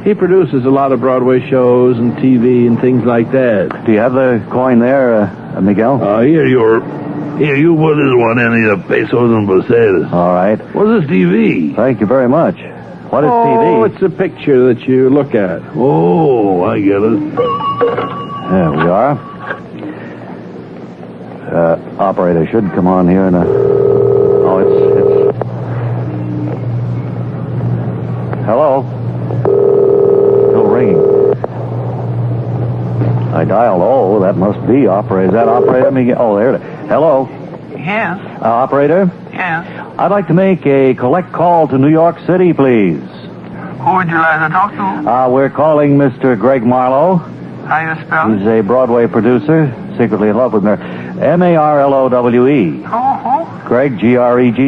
C: He produces a lot of Broadway shows and TV and things like that.
E: Do you have the coin there, Miguel?
D: Here you put this one in the pesos and pesetas.
E: All right.
D: What's this TV?
E: Thank you very much. What is
C: Oh,
E: TV?
C: it's a picture that you look at.
D: Oh, I get it.
E: There we are. Operator should come on here in a... Oh, it's... Hello? Still ringing. I dialed. Oh, that must be operator. Is that operator? Oh, there it is. Hello?
F: Yes,
E: Operator?
F: yes.
E: I'd like to make a collect call to New York City, please.
F: Who would you like to talk to?
E: We're calling Mr. Greg Marlowe.
F: How you spell it?
E: He's a Broadway producer, secretly in love with Mary. Marlowe.
F: Who?
E: Greg, Gregg.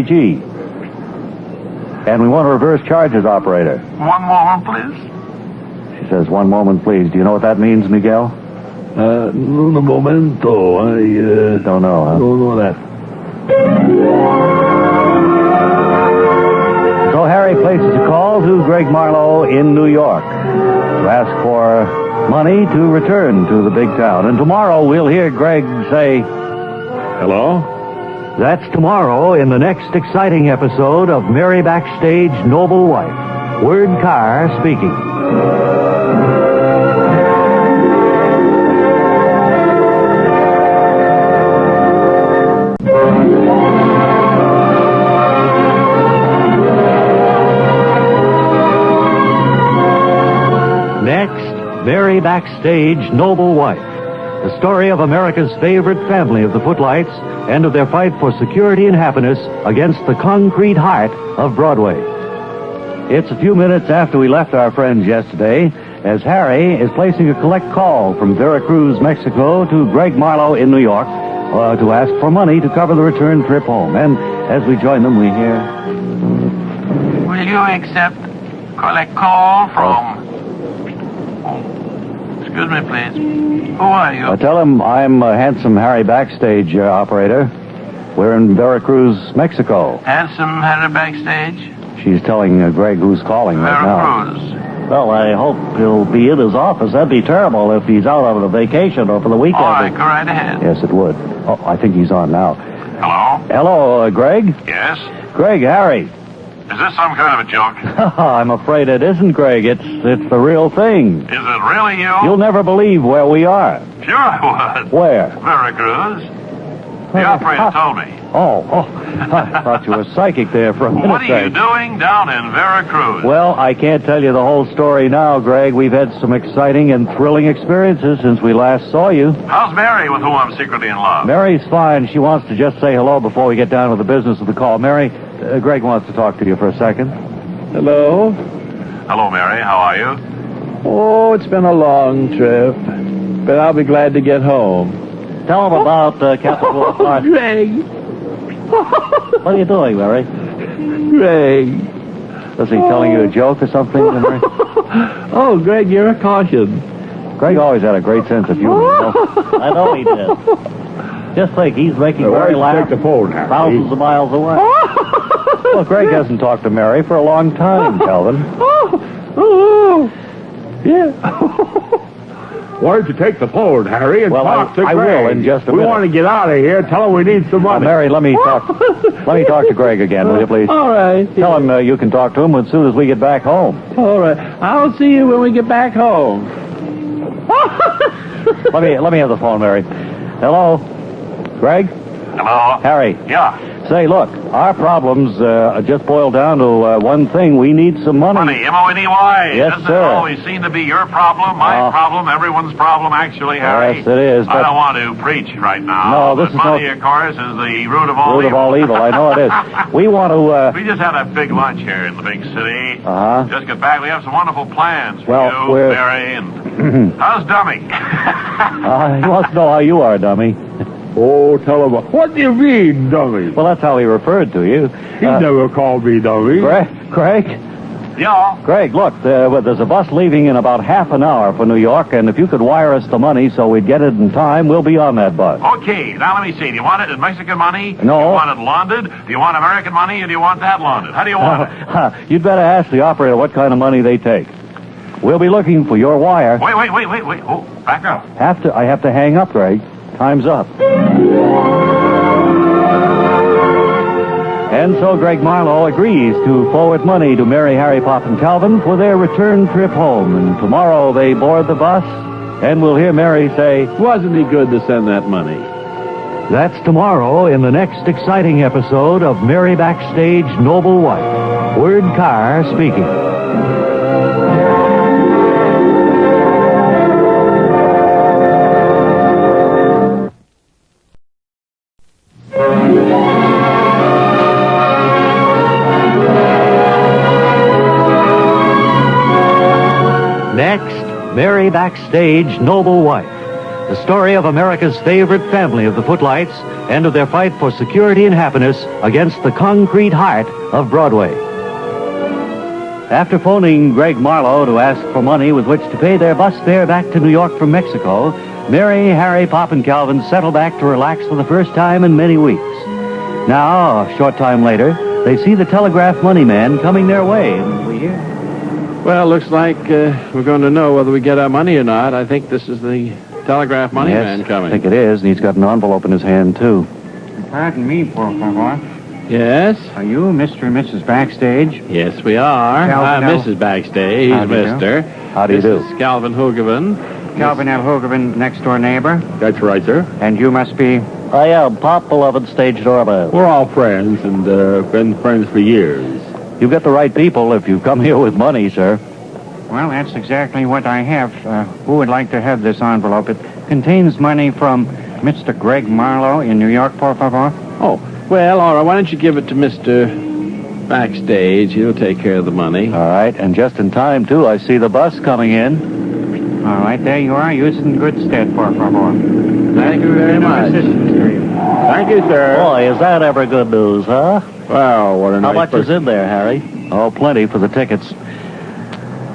E: And we want to reverse charges, operator.
F: 1 moment, please.
E: She says, 1 moment, please. Do you know what that means, Miguel?
D: Un momento. I
E: Don't know, huh?
D: don't know that.
E: So Harry places a call to Greg Marlowe in New York to ask for money to return to the big town. And tomorrow we'll hear Greg say,
B: Hello?
A: That's tomorrow in the next exciting episode of Mary Backstage Noble Wife. Word Carr speaking. Next, Mary Backstage Noble Wife. The story of America's favorite family of the Footlights and of their fight for security and happiness against the concrete heart of Broadway. It's a few minutes after we left our friends yesterday as Harry is placing a collect call from Veracruz, Mexico to Greg Marlowe in New York to ask for money to cover the return trip home. And as we join them, we hear...
F: Will you accept collect call from... Excuse me, please. Who are you?
E: tell him I'm handsome Harry Backstage, operator. We're in Veracruz, Mexico.
F: Handsome Harry Backstage?
E: She's telling Greg who's calling right now.
F: Veracruz.
E: Well, I hope he'll be in his office. That'd be terrible if he's out on a vacation or for the weekend.
F: All right, go right ahead.
E: Yes, it would. Oh, I think he's on now.
G: Hello?
E: Hello, Greg?
G: Yes?
E: Greg, Harry.
G: Is this some kind of a joke?
E: I'm afraid it isn't, Greg. It's the real thing.
G: Is it really you?
E: You'll never believe where we are.
G: Sure I would.
E: Where?
G: Veracruz. The operator told me.
E: Oh, I thought you were psychic there for a minute.
G: What are you
E: Greg.
G: doing down in Veracruz?
E: Well, I can't tell you the whole story now, Greg. We've had some exciting and thrilling experiences since we last saw you.
G: How's Mary, with whom I'm secretly in love?
E: Mary's fine. She wants to just say hello before we get down to the business of the call. Mary, Greg wants to talk to you for a second.
C: Hello?
G: Hello, Mary. How are you?
C: Oh, it's been a long trip, but I'll be glad to get home.
E: Tell him about Capital Park.
C: Greg!
E: What are you doing, Mary?
C: Greg!
E: Was he telling you a joke or something, Mary?
C: Oh, Greg, you're a caution.
E: Greg always had a great sense of humor. You know? I know he did. Just think, he's making
B: Why
E: Mary
B: don't you
E: laugh
B: take the phone, Harry?
E: thousands of miles away. Well, Greg hasn't talked to Mary for a long time, Calvin.
C: Oh, yeah.
B: Why don't you take the phone, Harry, and
E: Well,
B: talk to
E: I
B: Greg?
E: will in just a
B: We
E: minute.
B: want to get out of here. Tell him we need some money.
E: Mary, let me talk to Greg again, will you please?
C: All right.
E: Tell him you can talk to him as soon as we get back home.
C: All right. I'll see you when we get back home.
E: Let me have the phone, Mary. Hello? Greg?
G: Hello?
E: Harry?
G: Yeah.
E: Say, look, our problems just boil down to one thing. We need some money.
G: Money, M-O-N-E-Y.
E: Yes,
G: Doesn't
E: sir.
G: it always seem to be your problem, my problem, everyone's problem, actually, Harry?
E: Yes, it is,
G: I
E: but-
G: don't want to preach right now.
E: No, this
G: but
E: is
G: money, of course, is the root of all
E: root of
G: evil.
E: all evil. I know it is. We want to...
G: We just had a big lunch here in the big city.
E: Uh-huh.
G: Just got back. We have some wonderful plans for
E: Well,
G: you,
E: we're-
G: Mary, and how's Dummy?
E: he wants to know how you are, dummy.
B: Oh, tell him. What do you mean, dummy?
E: Well, that's how he referred to you.
B: He never called me dummy.
E: Greg,
G: Yeah.
E: Greg, look, there's a bus leaving in about half an hour for New York, and if you could wire us the money so we'd get it in time, we'll be on that bus.
G: Okay, now let me see. Do you want it in Mexican money?
E: No.
G: Do you want it laundered? Do you want American money, or do you want that laundered? How do you want it?
E: You'd better ask the operator what kind of money they take. We'll be looking for your wire.
G: Wait. Oh, back up.
E: I have to hang up, Greg. Time's up. And so Greg Marlowe agrees to forward money to Mary, Harry, Pop, and Calvin for their return trip home. And tomorrow they board the bus, and we'll hear Mary say,
C: Wasn't he good to send that money?
A: That's tomorrow in the next exciting episode of Mary Backstage Noble Wife. Word Carr speaking. Next, Mary Backstage Noble Wife. The story of America's favorite family of the Footlights and of their fight for security and happiness against the concrete heart of Broadway. After phoning Greg Marlowe to ask for money with which to pay their bus fare back to New York from Mexico, Mary, Harry, Pop, and Calvin settle back to relax for the first time in many weeks. Now, a short time later, they see the telegraph money man coming their way, and we hear...
C: Well, looks like we're going to know whether we get our money or not. I think this is the telegraph money man coming.
E: I think it is, and he's got an envelope in his hand, too.
H: Pardon me, por favor.
C: Yes?
H: Are you Mr. and Mrs. Backstage?
C: Yes, we are.
H: Calvin
C: I'm Mrs. Backstage.
H: How do you do?
C: Mister.
E: How do you do?
C: This is Calvin Hoogerman.
H: Calvin L. Hoogerman, next-door neighbor.
B: That's right, sir.
H: And you must be...
E: I am Pop, beloved stage doorbell.
B: We're all friends and been friends for years.
E: You've got the right people if you come here with money, sir.
H: Well, that's exactly what I have. Who would like to have this envelope? It contains money from Mr. Greg Marlowe in New York, por favor.
C: Oh, well, all right. Why don't you give it to Mr. Backstage? He'll take care of the money.
E: All right, and just in time, too. I see the bus coming in.
H: All right, there you are. Use it in good stead, por favor.
C: Thank you very much.
H: Assistance to you.
B: Thank you, sir.
E: Boy, is that ever good news, huh?
B: Well, what a nice
E: How much is in there, Harry? Oh, plenty for the tickets.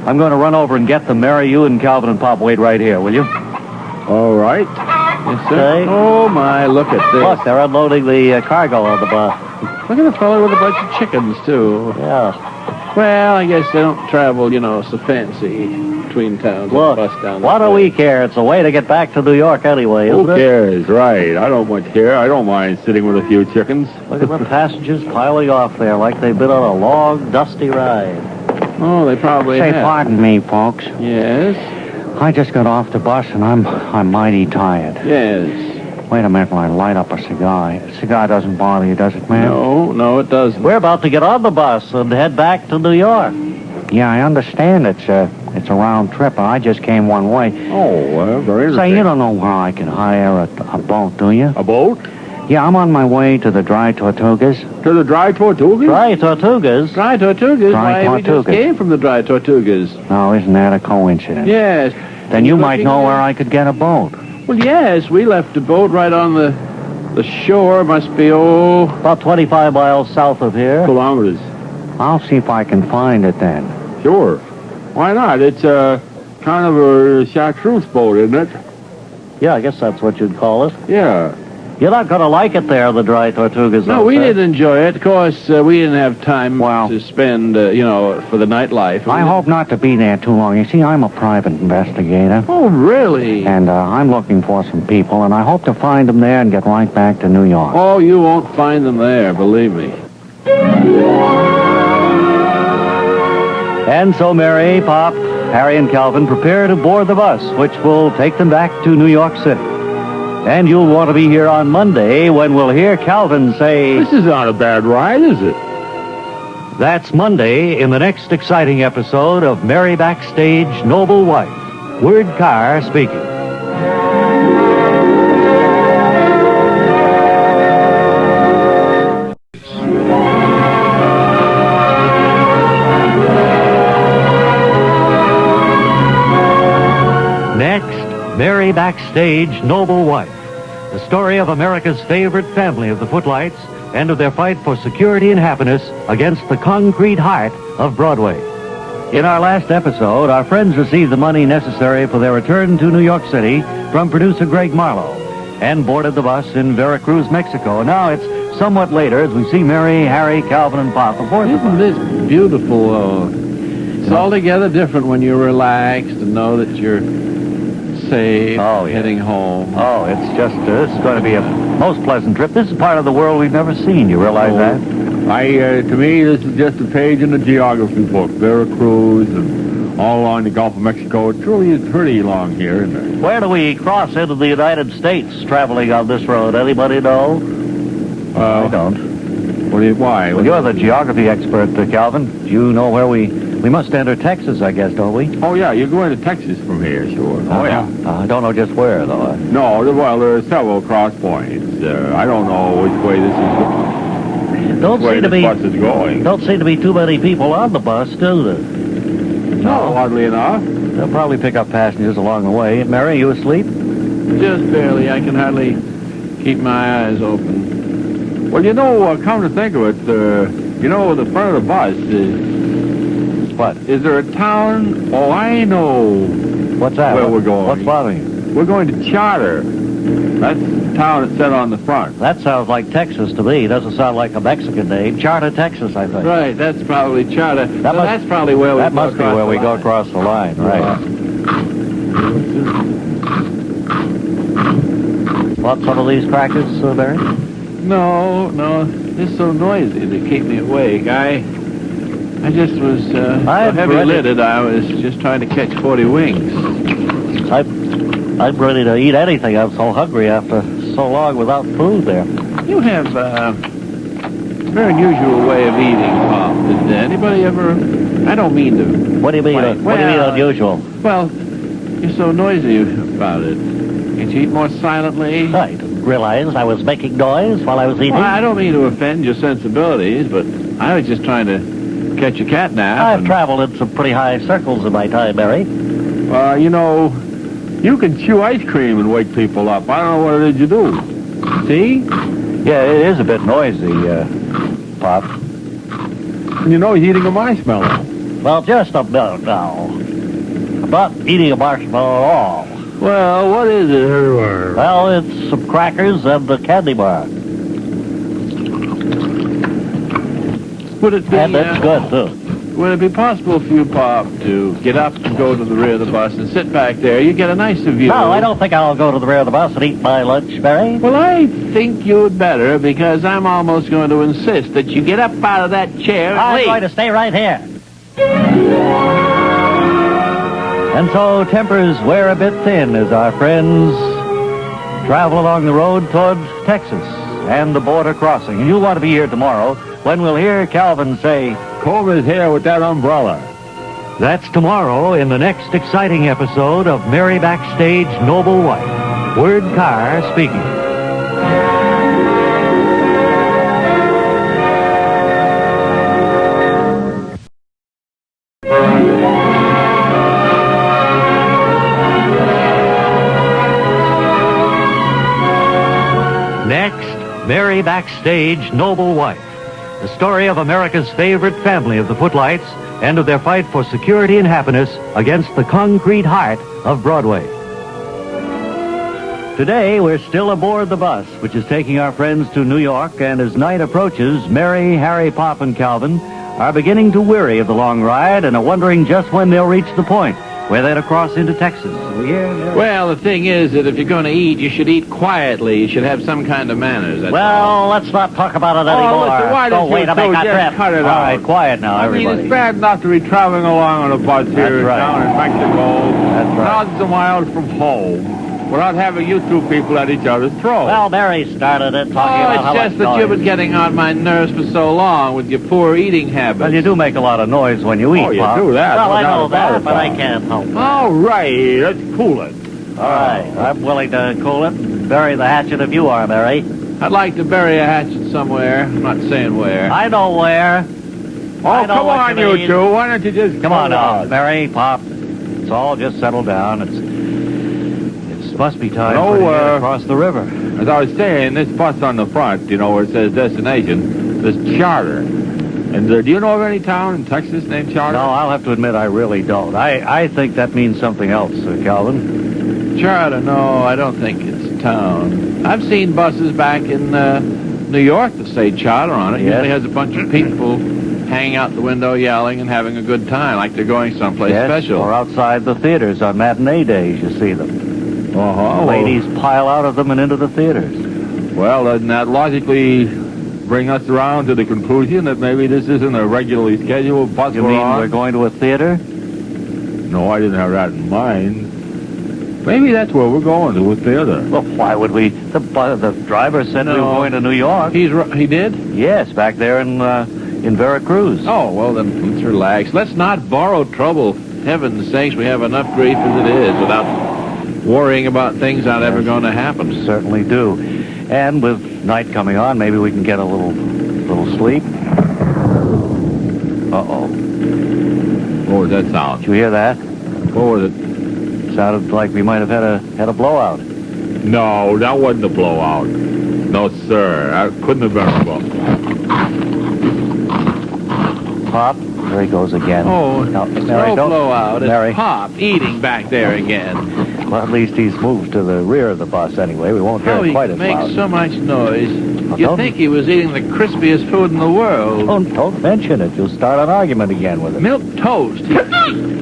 E: I'm going to run over and get them. Mary, you and Calvin and Pop wait right here, will you?
B: All right.
C: Yes, sir.
E: Okay.
C: Oh, my, look at this.
E: Look, they're unloading the cargo on the bus.
C: Look at the fellow with a bunch of chickens, too.
E: Yeah.
C: Well, I guess they don't travel, so fancy between towns.
E: Look,
C: Bus down
E: what
C: that
E: do
C: way.
E: we care? It's a way to get back to New York anyway,
B: Who
E: isn't it?
B: cares? Right. I don't much care. I don't mind sitting with a few chickens.
E: Look at the passengers piling off there like they've been on a long, dusty ride.
C: Oh, they probably
H: Say,
C: have.
H: pardon me, folks.
C: Yes.
H: I just got off the bus, and I'm mighty tired.
C: Yes.
H: Wait a minute while I light up a cigar. A cigar doesn't bother you, does it, ma'am?
C: No, it doesn't.
E: We're about to get on the bus and head back to New York.
H: Yeah, I understand it's a round trip. I just came one way.
B: Oh, very interesting.
H: Say, you don't know where I can hire a boat, do you?
B: A boat?
H: Yeah, I'm on my way to the Dry Tortugas.
B: To the Dry Tortugas?
E: Dry Tortugas.
C: Dry Tortugas?
H: Dry
C: Why, we just
H: Tortugas.
C: came from the Dry Tortugas.
H: Oh, isn't that a coincidence?
C: Yes.
H: Then you might
C: looking
H: know
C: at-
H: where I could get a boat.
C: Well, yes, we left a boat right on the shore. Must be,
E: About 25 miles south of here.
B: Kilometers.
H: I'll see if I can find it then.
B: Sure. Why not? It's kind of a chartreuse boat, isn't it?
E: Yeah, I guess that's what you'd call it.
B: Yeah.
E: You're not going to like it there, the Dry Tortugas.
C: No,
E: though,
C: we
E: sir.
C: did enjoy it. Of course, we didn't have time
H: Well-
C: to spend, for the nightlife.
H: I hope not to be there too long. You see, I'm a private investigator.
C: Oh, really?
H: And I'm looking for some people, and I hope to find them there and get right back to New York.
C: Oh, you won't find them there, believe me.
E: And so Mary, Pop, Harry, and Calvin prepare to board the bus, which will take them back to New York City. And you'll want to be here on Monday when we'll hear Calvin say...
B: This is not a bad ride, is it?
A: That's Monday in the next exciting episode of Mary Backstage Noble Wife. Word Carr speaking. Next, Mary Backstage Noble Wife. The story of America's favorite family of the Footlights and of their fight for security and happiness against the concrete heart of Broadway. In our last episode, our friends received the money necessary for their return to New York City from producer Greg Marlowe and boarded the bus in Veracruz, Mexico. Now it's somewhat later as we see Mary, Harry, Calvin, and Pop aboard the
C: Isn't
A: bus.
C: this beautiful? It's altogether different when you're relaxed and know that you're safe, heading home.
E: Oh, it's just, this is going to be a most pleasant trip. This is part of the world we've never seen. You realize that?
B: To me, this is just a page in the geography book. Veracruz and all along the Gulf of Mexico. It truly is pretty long here, isn't it?
E: Where do we cross into the United States traveling on this road? Anybody know? I don't.
B: Why?
E: Well, you're the geography expert, Calvin. Do you know where we must enter Texas, I guess, don't we?
B: Oh, yeah, you're going to Texas from here, sure. Oh, yeah.
E: I don't know just where, though.
B: No, well, there are several cross points. I don't know which way this is going. Bus is going.
E: Don't seem to be too many people on the bus, do there?
B: No, oddly enough.
E: They'll probably pick up passengers along the way. Mary, you asleep?
C: Just barely. I can hardly keep my eyes open.
B: Well, come to think of it, the front of the bus is...
E: What?
B: Is there a town? Oh, I know.
E: What's that?
B: Where we're going.
E: What's bothering you?
B: We're going to Charter. That's the town that's set on the front.
E: That sounds like Texas to me. Doesn't sound like a Mexican name. Charter, Texas, I think.
C: Right, that's probably Charter. That's probably where we go.
E: That must be where we go across the line, right? Want some of these crackers, Barry?
C: No, it's so noisy they keep me awake. I just was so heavy-lidded, I was just trying to catch 40 wings.
E: I'm ready to eat anything. I'm so hungry after so long without food there.
C: You have a very unusual way of eating, Pop. Did anybody ever... I don't mean to...
E: What do you mean, what do you mean unusual?
C: Well, you're so noisy about it. Can't you eat more silently?
E: I didn't realize I was making noise while I was eating.
C: Well, I don't mean to offend your sensibilities, but I was just trying to catch a cat nap.
E: I've traveled in some pretty high circles in my time, Barry.
B: You can chew ice cream and wake people up. I don't know what it is you do. See?
E: Yeah, it is a bit noisy, Pop.
B: He's eating a marshmallow.
E: Well, just a minute now. I'm not eating a marshmallow at all.
B: Well, what is it, anyway?
E: Well, it's some crackers and a candy bar.
C: Would it be...
E: And it's good, too.
C: Would it be possible for you, Pop, to get up and go to the rear of the bus and sit back there? You get a nicer view.
E: No, I don't think I'll go to the rear of the bus and eat my lunch, Barry.
C: Well, I think you'd better, because I'm almost going to insist that you get up out of that chair and
E: I'm
C: leave.
E: going to stay right here. And so tempers wear a bit thin as our friends travel along the road toward Texas and the border crossing. And you'll want to be here tomorrow when we'll hear Calvin say,
B: comb his hair with that umbrella.
A: That's tomorrow in the next exciting episode of Mary Backstage Noble Wife. Word Carr speaking. Next, Mary Backstage Noble Wife. The story of America's favorite family of the Footlights and of their fight for security and happiness against the concrete heart of Broadway. Today, we're still aboard the bus, which is taking our friends to New York, and as night approaches, Mary, Harry, Pop, and Calvin are beginning to weary of the long ride and are wondering just when they'll reach the point where they're to cross into Texas.
C: Well, the thing is that if you're going to eat, you should eat quietly. You should have some kind of manners. That's all.
E: Let's not talk about it anymore.
B: Listen, why don't
E: wait to make
B: just
E: our trip.
B: cut it
E: All
B: out?
E: right, quiet now, everybody.
B: It's bad enough to be traveling along on a bus here
E: right.
B: down in Mexico.
E: That's right.
B: Thousands of miles from home without having you two people at each other's throats.
E: Well, Mary started it talking about how
C: it's just that you've been getting on my nerves for so long with your poor eating habits.
E: Well, you do make a lot of noise when you eat,
B: you
E: Pop.
B: do that.
E: Well,
B: No
E: I
B: doubt
E: know
B: about
E: that,
B: it,
E: but I
B: Pop.
E: can't help it.
B: All right, let's cool it.
E: All right, I'm willing to cool it and bury the hatchet if you are, Mary.
C: I'd like to bury a hatchet somewhere. I'm not saying where.
E: I know where.
B: Oh, come on, you two. Why don't you just
E: Come on now,
B: out?
E: Mary, Pop. It's all just settled down. It must be time for you to get across the river.
B: As I was saying, this bus on the front, where it says destination, this Charter. And do you know of any town in Texas named Charter?
E: No, I'll have to admit I really don't. I think that means something else, Calvin.
C: Charter? No, I don't think it's a town. I've seen buses back in New York that say Charter on it.
E: Yes.
C: Usually has a bunch of people hanging out the window yelling and having a good time, like they're going someplace
E: Yes,
C: special.
E: or outside the theaters on matinee days, you see them.
C: Uh-huh.
E: Ladies pile out of them and into the theaters.
C: Well, doesn't that logically bring us around to the conclusion that maybe this isn't a regularly scheduled bus
E: You
C: we're
E: mean
C: on?
E: we're going to a theater?
C: No, I didn't have that in mind. Maybe that's where we're going, to a theater.
E: Well, why would we? The driver said we were going to New York.
C: He did?
E: Yes, back there in Veracruz.
C: Oh, well, then let's relax. Let's not borrow trouble. Heaven's sakes, we have enough grief as it is without worrying about things not ever going to happen.
E: Certainly do. And with night coming on, maybe we can get a little sleep. Uh-oh.
C: What was that sound?
E: Did you hear that?
C: What was it?
E: Sounded like we might have had a blowout.
C: No, that wasn't a blowout. No, sir. That couldn't have been a blowout.
E: Pop, there he goes again.
C: Oh,
E: Now,
C: it's
E: Mary,
C: no
E: don't-
C: blowout. It's
E: Mary.
C: Pop eating back there again.
E: Well, at least he's moved to the rear of the bus anyway. We won't hear
C: How
E: it
C: he
E: quite as
C: makes
E: loud.
C: so much noise.
E: Well,
C: You'd
E: don't-
C: think he was eating the crispiest food in the world.
E: Don't mention it. You'll start an argument again with him.
C: Milk toast.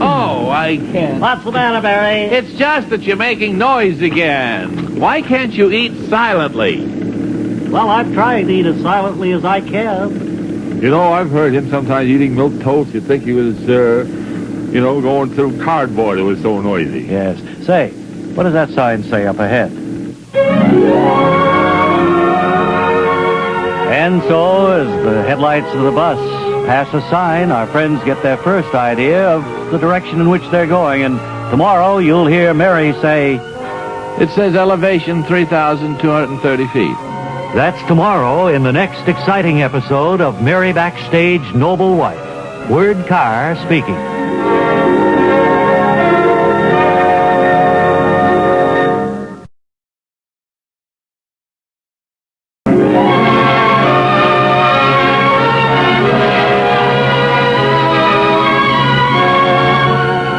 C: Oh, I can't.
I: What's the matter, Barry?
C: It's just that you're making noise again. Why can't you eat silently?
I: Well, I'm trying to eat as silently as I can.
C: You know, I've heard him sometimes eating milk toast. You'd think he was, going through cardboard. It was so noisy.
E: Yes. Say, what does that sign say up ahead? And so, as the headlights of the bus pass a sign, our friends get their first idea of the direction in which they're going. And tomorrow, you'll hear Mary say,
C: It says elevation 3,230 feet.
A: That's tomorrow in the next exciting episode of Mary Backstage Noble Wife. Word Carr speaking.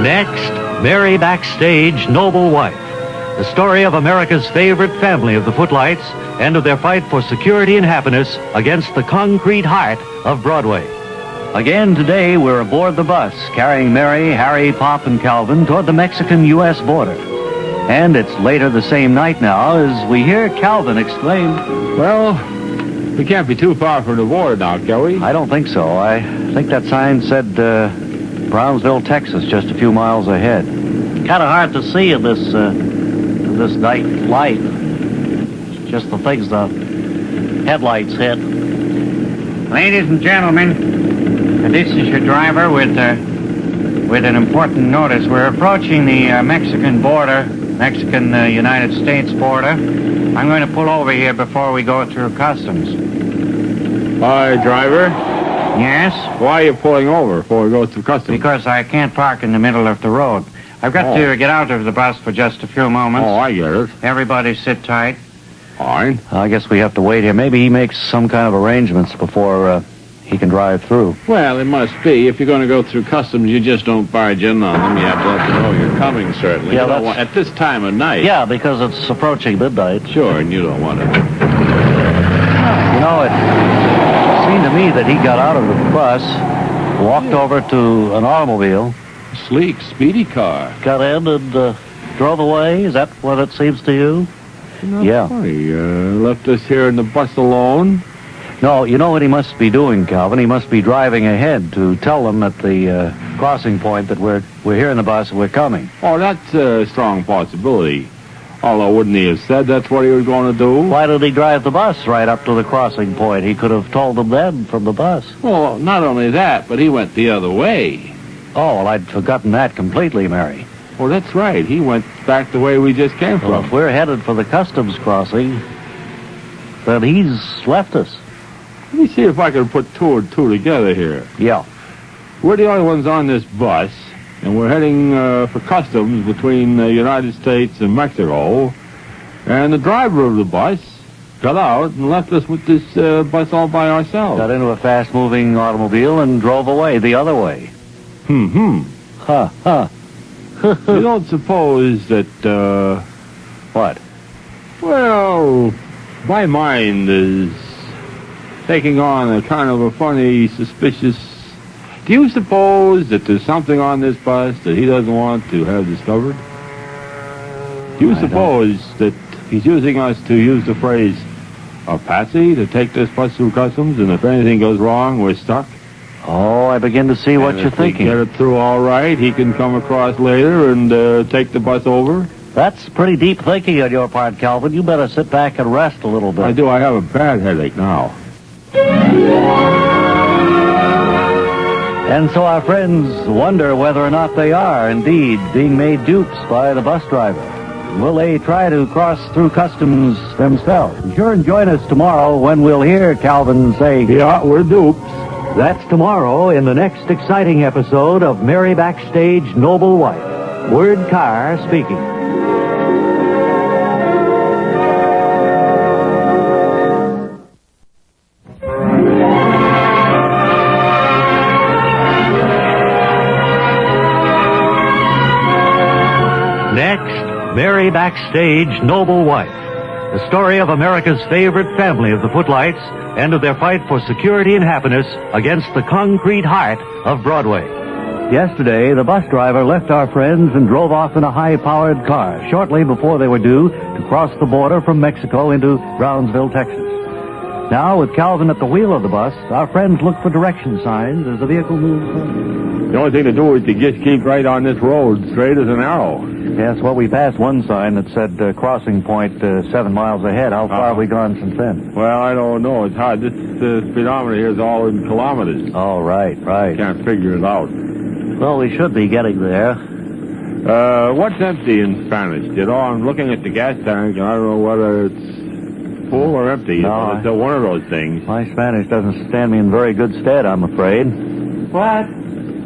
A: Next, Mary Backstage Noble Wife. The story of America's favorite family of the Footlights and of their fight for security and happiness against the concrete heart of Broadway.
E: Again today, we're aboard the bus, carrying Mary, Harry, Pop, and Calvin toward the Mexican-U.S. border. And it's later the same night now as we hear Calvin exclaim,
C: Well, we can't be too far from the border now, can we?
E: I don't think so. I think that sign said Brownsville, Texas, just a few miles ahead.
I: Kind of hard to see in this night light. Just the things the headlights hit.
H: Ladies and gentlemen, this is your driver with an important notice. We're approaching the Mexican border, Mexican-United States border. I'm going to pull over here before we go through customs.
C: Hi, driver.
H: Yes?
C: Why are you pulling over before we go through customs?
H: Because I can't park in the middle of the road. I've got to get out of the bus for just a few moments.
C: Oh, I get it.
H: Everybody sit tight.
C: Fine.
E: I guess we have to wait here. Maybe he makes some kind of arrangements before he can drive through.
C: Well, it must be. If you're going to go through customs, you just don't barge in on them. You have to let them know you're coming, certainly.
E: Yeah,
C: You don't
E: that's-
C: at this time of night.
E: Yeah, because it's approaching midnight.
C: Sure, and you don't want to.
E: You know, it seemed to me that he got out of the bus, walked over to an automobile,
C: Sleek, speedy car.
E: got in, and drove away. Is that what it seems to you? Yeah.
C: Funny, left us here in the bus alone.
E: No, you know what he must be doing, Calvin? He must be driving ahead to tell them at the crossing point that we're here in the bus and we're coming.
C: Oh, that's a strong possibility. Although, wouldn't he have said that's what he was going to do?
E: Why did he drive the bus right up to the crossing point? He could have told them then from the bus.
C: Well, not only that, but he went the other way.
E: Oh, well, I'd forgotten that completely, Mary.
C: Well, that's right. He went back the way we just came
E: Well,
C: from.
E: if we're headed for the customs crossing, then he's left us.
C: Let me see if I can put two and two together here.
E: Yeah.
C: We're the only ones on this bus, and we're heading for customs between the United States and Mexico. And the driver of the bus got out and left us with this bus all by ourselves.
E: Got into a fast-moving automobile and drove away the other way. Huh.
C: You don't suppose that,
E: What?
C: well, my mind is taking on a kind of a funny, suspicious
B: Do you suppose that there's something on this bus that he doesn't want to have discovered? Do you suppose that he's using us to use the phrase, a patsy, to take this bus through customs, and if anything goes wrong, we're stuck?
E: Oh, I begin to see what
B: And
E: you're
B: if we
E: thinking.
B: get it through all right, he can come across later and take the bus over?
E: That's pretty deep thinking on your part, Calvin. You better sit back and rest a little bit.
B: I do. I have a bad headache now.
E: And so our friends wonder whether or not they are indeed being made dupes by the bus driver. Will they try to cross through customs themselves? Be sure and join us tomorrow when we'll hear Calvin say,
B: Yeah, we're dupes.
A: That's tomorrow in the next exciting episode of Mary Backstage Noble Wife. Word Carr speaking. Next, Mary Backstage Noble Wife. The story of America's favorite family of the footlights and of their fight for security and happiness against the concrete heart of Broadway. Yesterday, the bus driver left our friends and drove off in a high-powered car shortly before they were due to cross the border from Mexico into Brownsville, Texas. Now, with Calvin at the wheel of the bus, our friends look for direction signs as the vehicle moves on.
B: The only thing to do is to just keep right on this road, straight as an arrow.
E: Yes, well, we passed one sign that said crossing point 7 miles ahead. How far have we gone since then?
B: Well, I don't know. It's hard. This speedometer here is all in kilometers.
E: Oh, right.
B: Can't figure it out.
E: Well, we should be getting there.
B: What's empty in Spanish? You know, I'm looking at the gas tank, and I don't know whether it's full or empty.
E: No,
B: It's one of those things.
E: My Spanish doesn't stand me in very good stead, I'm afraid.
C: What?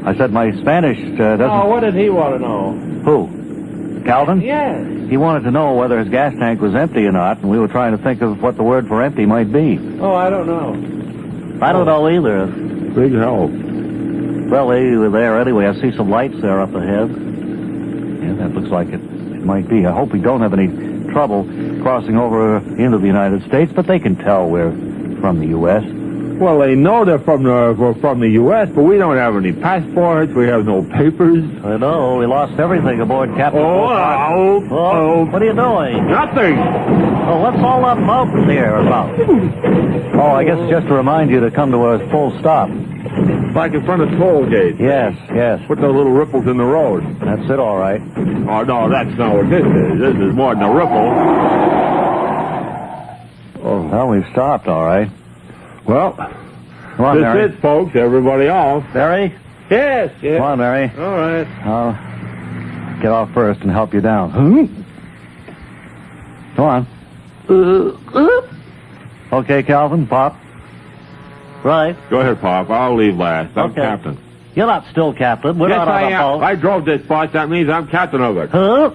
E: I said my Spanish doesn't...
C: Oh, what did he want to know?
E: Who? Calvin?
C: Yes.
E: He wanted to know whether his gas tank was empty or not, and we were trying to think of what the word for empty might be.
C: Oh, I don't know.
E: I don't know either.
B: Big help.
E: Well, they were there anyway. I see some lights there up ahead. Yeah, that looks like it might be. I hope we don't have any trouble crossing over into the United States, but they can tell we're from the U.S.
B: Well, they know they're from the U.S., but we don't have any passports. We have no papers.
E: I know. We lost everything aboard Captain...
B: Oh,
E: what are you doing?
B: nothing.
E: Oh, what's all that mountain here about? Oh, I guess it's just to remind you to come to a full stop.
B: Like in front of toll gate.
E: Yes.
B: Put those little ripples in the road.
E: That's it, all right.
B: Oh, no, that's not what this is. This is more than a ripple. Oh.
E: Well, we've stopped, all right.
B: Well,
E: Come on, Mary.
B: that's it, folks. Everybody off.
E: Mary?
B: Yes.
E: Come on, Mary.
B: All right.
E: I'll get off first and help you down. Come on. Okay, Calvin, Pop. Right.
B: Go ahead, Pop. I'll leave last. I'm
E: Okay.
B: captain.
E: You're not still captain. We're
B: Yes,
E: not
B: I
E: on a
B: am.
E: boat.
B: I drove this bus. That means I'm captain of it.
E: Huh?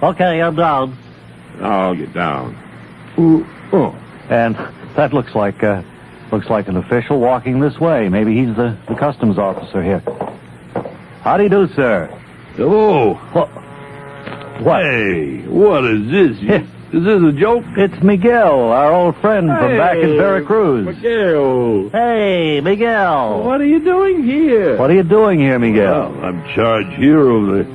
E: Okay, I'm down.
B: I'll get down. Oh.
E: And that looks like an official walking this way. Maybe he's the customs officer here. How do you do, sir?
D: Hello.
E: What?
D: Hey, what is this? Is this a joke?
E: It's Miguel, our old friend from back in Veracruz.
B: Miguel.
E: Hey, Miguel.
B: What are you doing here?
E: What are you doing here, Miguel?
D: Well, I'm charged here of the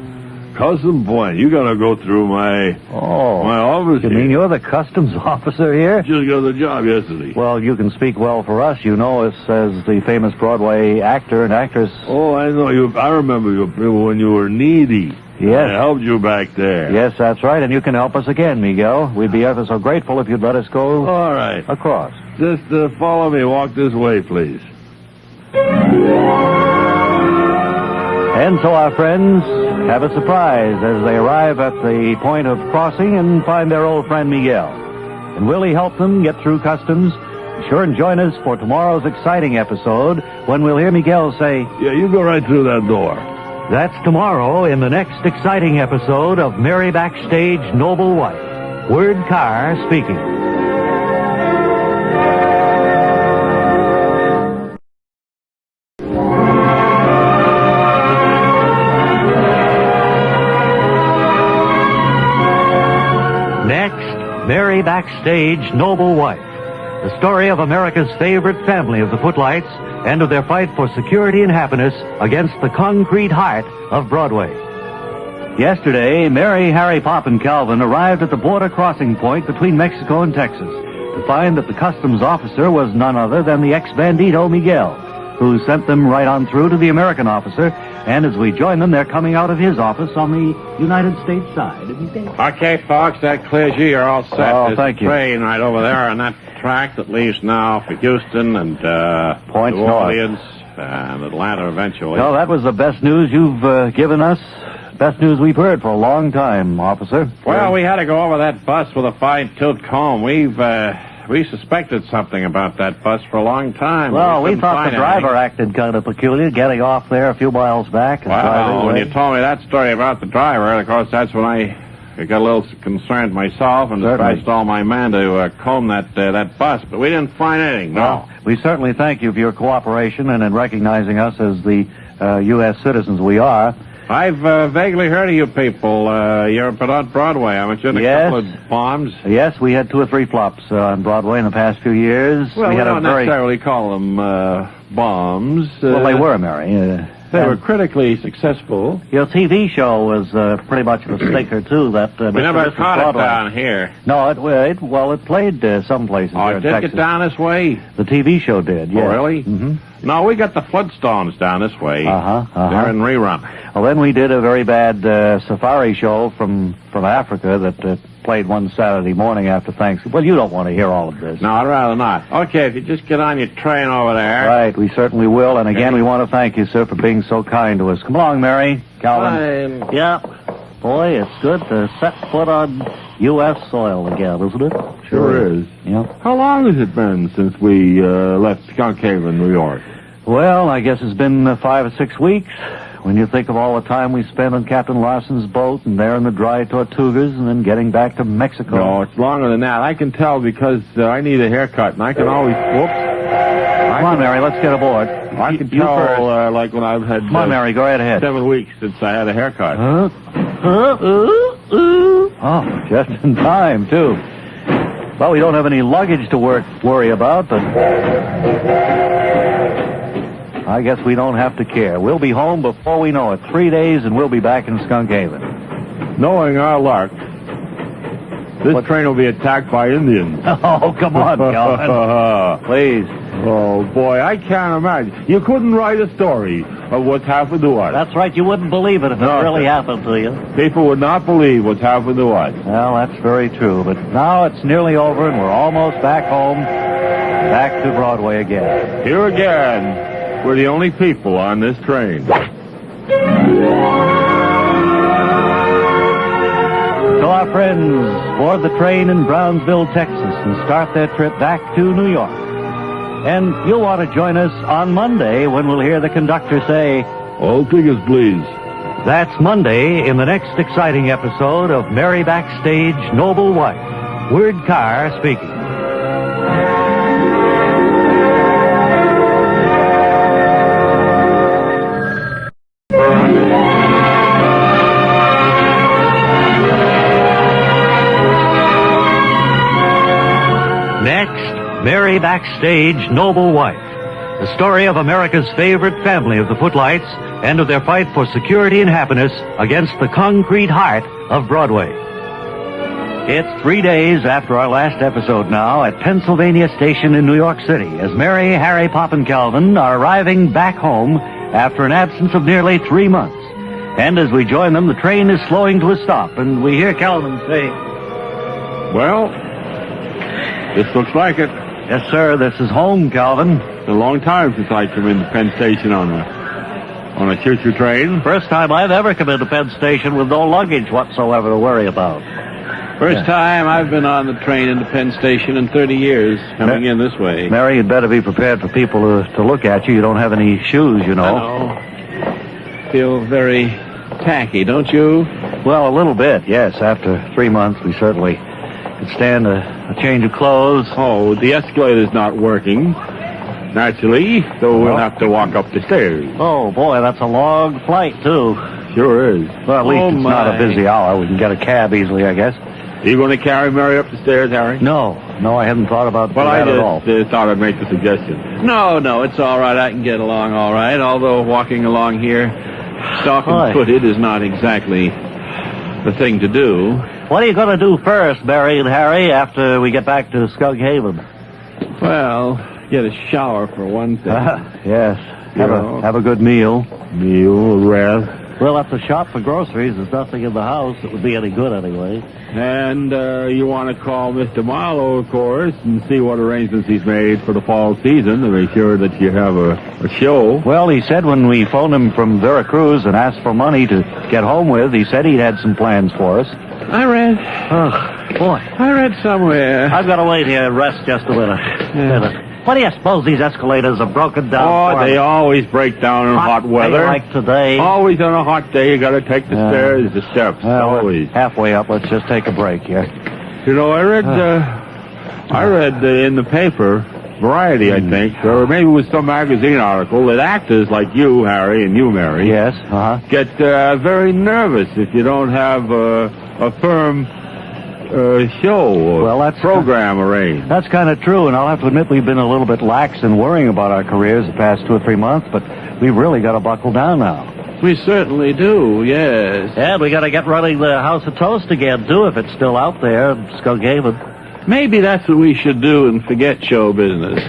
D: custom point. You gotta go through my office.
E: You
D: here.
E: mean you're the customs officer here?
D: Just got the job yesterday.
E: Well, you can speak well for us. You know us as the famous Broadway actor and actress.
D: Oh, I know you. I remember you when you were needy.
E: Yes.
D: I helped you back there.
E: Yes, that's right, and you can help us again, Miguel. We'd be ever so grateful if you'd let us go
D: All right.
E: across.
D: Just follow me. Walk this way, please.
E: And so our friends have a surprise as they arrive at the point of crossing and find their old friend Miguel. And will he help them get through customs? Be sure and join us for tomorrow's exciting episode when we'll hear Miguel say,
D: Yeah, you go right through that door.
A: That's tomorrow in the next exciting episode of Mary Backstage Noble Wife. Word Carr speaking. Next, Mary Backstage Noble Wife. The story of America's favorite family of the footlights and of their fight for security and happiness against the concrete heart of Broadway. Yesterday, Mary, Harry, Pop, and Calvin arrived at the border crossing point between Mexico and Texas to find that the customs officer was none other than the ex-bandito Miguel, who sent them right on through to the American officer. And as we join them, they're coming out of his office on the United States side.
J: Okay, folks, that clears you. You're all set.
A: Oh, thank you.
J: There's a train right over there on that track that leaves now for Houston and
A: Points
J: New
A: north.
J: Orleans and Atlanta eventually.
A: No, that was the best news you've given us. Best news we've heard for a long time, officer.
J: Well, we had to go over that bus with a fine-tooth comb. We suspected something about that bus for a long time.
A: Well, we
J: couldn't
A: thought the
J: find
A: driver
J: anything.
A: acted kind of peculiar, getting off there a few miles back. And
J: Well,
A: driving
J: when
A: away.
J: you told me that story about the driver, of course, that's when I got a little concerned myself and
A: Certainly.
J: dispatched all my men to comb that bus. But we didn't find anything, no.
A: Well, we certainly thank you for your cooperation and in recognizing us as the U.S. citizens we are.
J: I've vaguely heard of you people. You're up on Broadway, haven't you? In a
A: Yes.
J: couple of bombs.
A: Yes, we had 2 or 3 flops on Broadway in the past few years.
J: Well,
A: we had
J: don't necessarily call them bombs.
A: Well, they were, Mary.
J: They were critically successful.
A: Your TV show was pretty much of a stinker, too. That
J: We never caught it down here.
A: No, it played some places
J: Oh,
A: here
J: it
A: in
J: did
A: Texas.
J: get down this way?
A: The TV show did, yes.
J: Oh, really?
A: Mm-hmm.
J: No, we got the Flintstones down this way.
A: Uh-huh.
J: They're in rerun.
A: Well, then we did a very bad safari show from Africa that played one Saturday morning after Thanksgiving. Well, you don't want to hear all of this.
J: No, I'd rather not. Okay, if you just get on your train over there.
A: Right, we certainly will. And again, we want to thank you, sir, for being so kind to us. Come along, Mary. Calvin.
J: Fine.
I: Yeah. Boy, it's good to set foot on U.S. soil again, isn't it?
B: Sure is.
A: Yeah.
B: How long has it been since we left Skunk Haven, New York?
A: Well, I guess it's been 5 or 6 weeks. When you think of all the time we spent on Captain Larson's boat and there in the dry Tortugas and then getting back to Mexico.
B: No, it's longer than that. I can tell because I need a haircut, and I can always... Whoops.
A: Come on, Mary, let's get aboard.
B: I can
A: You
B: tell,
A: first.
B: like when I've had...
A: Come on, Mary, go right ahead.
B: 7 weeks since I had a haircut.
A: Oh, just in time, too. Well, we don't have any luggage to worry about, but I guess we don't have to care. We'll be home before we know it. 3 days, and we'll be back in Skunk Haven.
B: Knowing our luck, this train will be attacked by Indians.
A: Oh, come on, Calvin. Please.
B: Oh, boy, I can't imagine. You couldn't write a story of what's happened to us.
I: That's right. You wouldn't believe it if it
B: No.
I: really happened to you.
B: People would not believe what's happened to us.
A: Well, that's very true. But now it's nearly over, and we're almost back home, back to Broadway again.
B: Here again, we're the only people on this train.
A: So our friends board the train in Brownsville, Texas, and start their trip back to New York. And you'll want to join us on Monday when we'll hear the conductor say,
B: All tickets, please.
A: that's Monday in the next exciting episode of Mary Backstage, Noble Wife. Word Carr speaking. Next, Mary Backstage, Noble Wife. The story of America's favorite family of the Footlights and of their fight for security and happiness against the concrete heart of Broadway. It's 3 days after our last episode now at Pennsylvania Station in New York City as Mary, Harry, Pop, and Calvin are arriving back home after an absence of nearly 3 months. And as we join them, the train is slowing to a stop, and we hear Calvin say,
J: Well, this looks like it.
A: yes, sir, this is home, Calvin.
B: It's a long time since I come into Penn Station on a choo-choo train.
I: First time I've ever come into Penn Station with no luggage whatsoever to worry about.
J: First time I've been on the train into Penn Station in 30 years, coming in this way.
A: Mary, you'd better be prepared for people to look at you. You don't have any shoes, you know.
J: I know. Feel very tacky, don't you?
A: Well, a little bit, yes. After 3 months, we certainly could stand a change of clothes.
B: Oh, the escalator's not working. Naturally, so we'll have to walk up the stairs.
I: Oh, boy, that's a long flight, too.
B: Sure is.
A: Well, at least
J: Oh,
A: it's not a
J: my.
A: busy hour. We can get a cab easily, I guess.
B: You going to carry Mary up the stairs, Harry?
E: No, I hadn't thought about
B: Well,
E: that
B: I
E: at all.
B: just thought I'd make the suggestion.
C: No, it's all right. I can get along all right, although walking along here, stocking-footed is not exactly the thing to do.
E: What are you going to do first, Mary and Harry, after we get back to Skunk Haven?
C: Well, get a shower for one thing.
E: Yes. Have a good meal.
B: Rest.
E: We'll have to shop for groceries. There's nothing in the house that would be any good anyway.
B: And you want to call Mr. Marlowe, of course, and see what arrangements he's made for the fall season to make sure that you have a show.
E: Well, he said when we phoned him from Veracruz and asked for money to get home with, he said he'd had some plans for us.
C: I read somewhere.
E: I've got to wait here and rest just a minute.
C: Yeah.
E: What do you suppose these escalators are broken down for?
B: Oh, they always break down in hot weather.
E: Like today.
B: Always on a hot day, you got to take the stairs, the steps.
E: Well,
B: always.
E: Halfway up, let's just take a break here.
B: You know, I read in the paper, Variety, I think, or maybe it was some magazine article, that actors like you, Harry, and you, Mary,
E: yes,
B: get very nervous if you don't have a firm show or program arranged.
E: That's kind of true, and I'll have to admit we've been a little bit lax in worrying about our careers the past 2 or 3 months, but we've really got to buckle down now.
C: We certainly do, yes.
E: And we got to get running the House of Toast again, too, if it's still out there in Skunk Haven.
C: Maybe that's what we should do and forget show business.